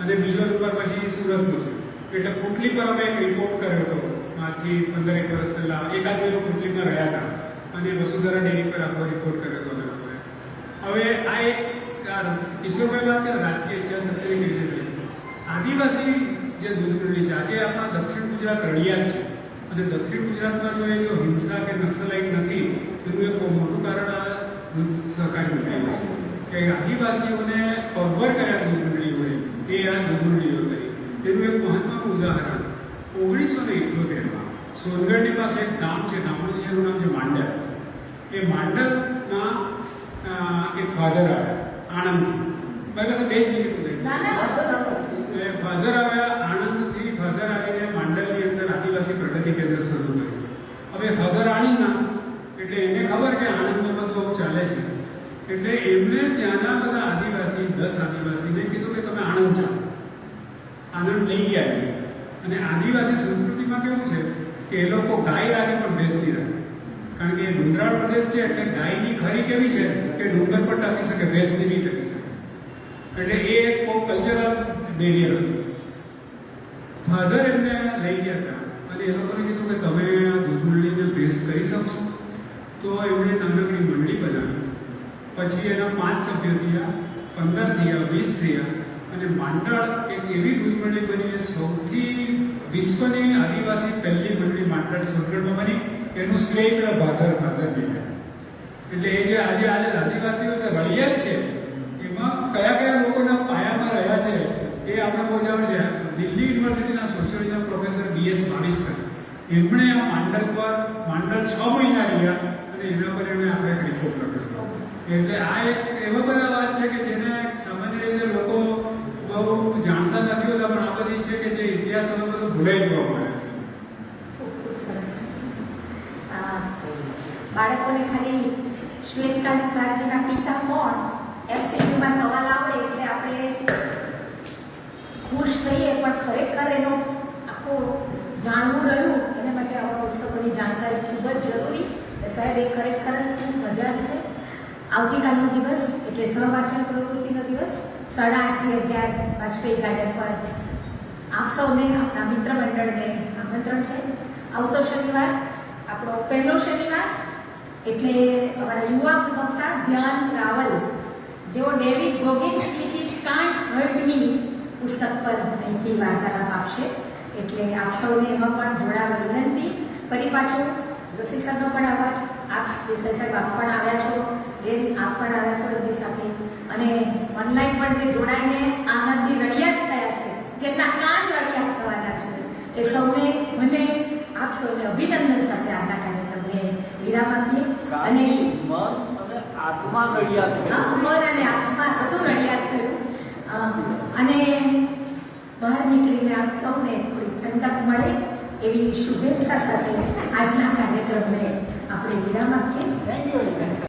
અને બીજો નંબર પછી સુરતનું છે. એટલે કુટલી પર અમે એક રિપોર્ટ કર્યો હતો આજથી 15 વર્ષ પહેલાં. એકાદ બે લોકો કુટલીમાં રહ્યા હતા અને વસુંધરા ડેરી પર આખો રિપોર્ટ કર્યો હતો અમે લોકોએ. હવે આ એક કિશોરભાઈ વાત કે રાજકીય ઈચ્છાશક્તિની રીતે રહી છે. આદિવાસી જે દૂધ મંડળી છે આજે આપણા દક્ષિણ ગુજરાત રળિયાત છે અને દક્ષિણ ગુજરાતમાં જો હિંસા કે નક્સલાઇટ નથી એનું એક બહુ મોટું કારણ આ દૂધ સહકારી મંડળીઓ છે કે આદિવાસીઓને પગભર કર્યા દૂધ મંડળીઓએ, એ આ દૂધ મંડળીઓ કરી. તેનું એક મહત્વનું ઉદાહરણ 1978માં સોનગઢની પાસે એક ગામ છે, ગામનું છે એનું નામ છે માંડલ. એ માંડલમાં એક ફાધર આવ્યા આણંદથી. મારી પાસે 2 મિનિટ લઈશ. એ ફાધર આવ્યા આણંદથી. ફાધર આવીને માંડલની અંદર આદિવાસી પ્રગતિ કેન્દ્ર શરૂ કર્યું. હવે ફાધર આણંદના એટલે એને ખબર કે આણંદમાં બધું આવું ચાલે છે એટલે એમને ત્યાંના બધા આદિવાસી 10 આદિવાસીને કીધું કે તમે આણંદ ચાલો. આનંદ લઈ ગયા અને આદિવાસી સંસ્કૃતિમાં કેવું છે કે એ લોકો ગાય રાખે પણ ભેંસની રાખે, કારણ કે ડુંગરાળ પ્રદેશ છે એટલે ગાયની ખરી કેવી છે કે ડુંગર પર ટકી શકે, ભેંસની નહીં ટકી શકે. એટલે એ એક બહુ કલ્ચરલ બેરિયર હતું. ફાધર એમને લઈ ગયા હતા અને એ લોકોને કીધું કે તમે આ દૂધ મંડળીને ભેંસ કરી શકશો. તો એમણે નાનકડી મંડળી બનાવી. પછી એના 5 સભ્યો થયા, 15 થયા, 20 થયા અને માંડળ એક એવી દૂધ મંડળી બની સૌથી વિશ્વની આદિવાસી પહેલી મંડળી માંડળ સોનગઢમાં બની. એનું શ્રેય પેલા ફાધર લીધા. એટલે એ જે આજે આદિવાસીઓ જે રળિયાત છે એમાં કયા કયા લોકોના પાયામાં રહ્યા છે એ આપણે બહુ જાણ છે. દિલ્હી યુનિવર્સિટીના સોશિયોલોજીના પ્રોફેસર BS માવિસ્કર એમણે આ માંડળ 6 મહિના રહ્યા અને એના પર એમણે આપણે એક રિપોર્ટ લખ્યો. એટલે આ એક એવા બધા વાત છે કે જેને સામાન્ય રીતે લોકો બહુ જાણતા નથી હોતા, પણ આ બધી છે કે જે ઇતિહાસ હવે બધું ભૂલાઈ જવા મળે છે. ખૂબ સરસ. બાળકોને ખાલી શ્વેતક્રાંતિના પિતા કોણ MCQમાં સવાલ આવડે એટલે આપણે ખુશ થઈએ, પણ ખરેખર એનો આખું જાણવું રહ્યું એના માટે આવા પુસ્તકોની જાણકારી ખૂબ જ જરૂરી. સાહેબ એ ખરેખર ખૂબ મજાની છે. આવતીકાલનો દિવસ એટલે સહવાચન પ્રવૃત્તિનો દિવસ 8:30 વાજપેયી ગાર્ડન પર આપ સૌને આપણા મિત્ર મંડળને આમંત્રણ છે. આવતો શનિવાર આપણો પહેલો શનિવાર એટલે અમારા યુવા વક્તા ધ્યાન રાવલ જેઓ ડેવિડ ગોગિન્સ લિખિત કાન્ટ હર્ટ મી પુસ્તક પર અહીંથી વાર્તાલાપ આપશે. એટલે આપ સૌને એમાં પણ જોડાવા વિનંતી. ફરી પાછું જોશી સરનો પણ આભાર. આપ દેસાઈ સાહેબ આપ પણ આવ્યા છો, બેન આપ પણ આવ્યા છો એમની સાથે, અને ઓનલાઈન પણ જે જોડાઈને આનંદથી રળિયાત થયા છે, જેમના કાન રળિયાત થવાના છે, એ સૌને મને આપ સૌને અભિનંદન સાથે આજના કાર્યક્રમને વિરામ આપીએ. અને મન અને આત્મા રળિયાત થયું. મન અને આત્મા બધું રળિયાત થયું અને બહાર નીકળીને આપ સૌને થોડી ઠંડક મળે એવી શુભેચ્છા સાથે આજના કાર્યક્રમને આપણે વિરામ આપીએ. Thank you.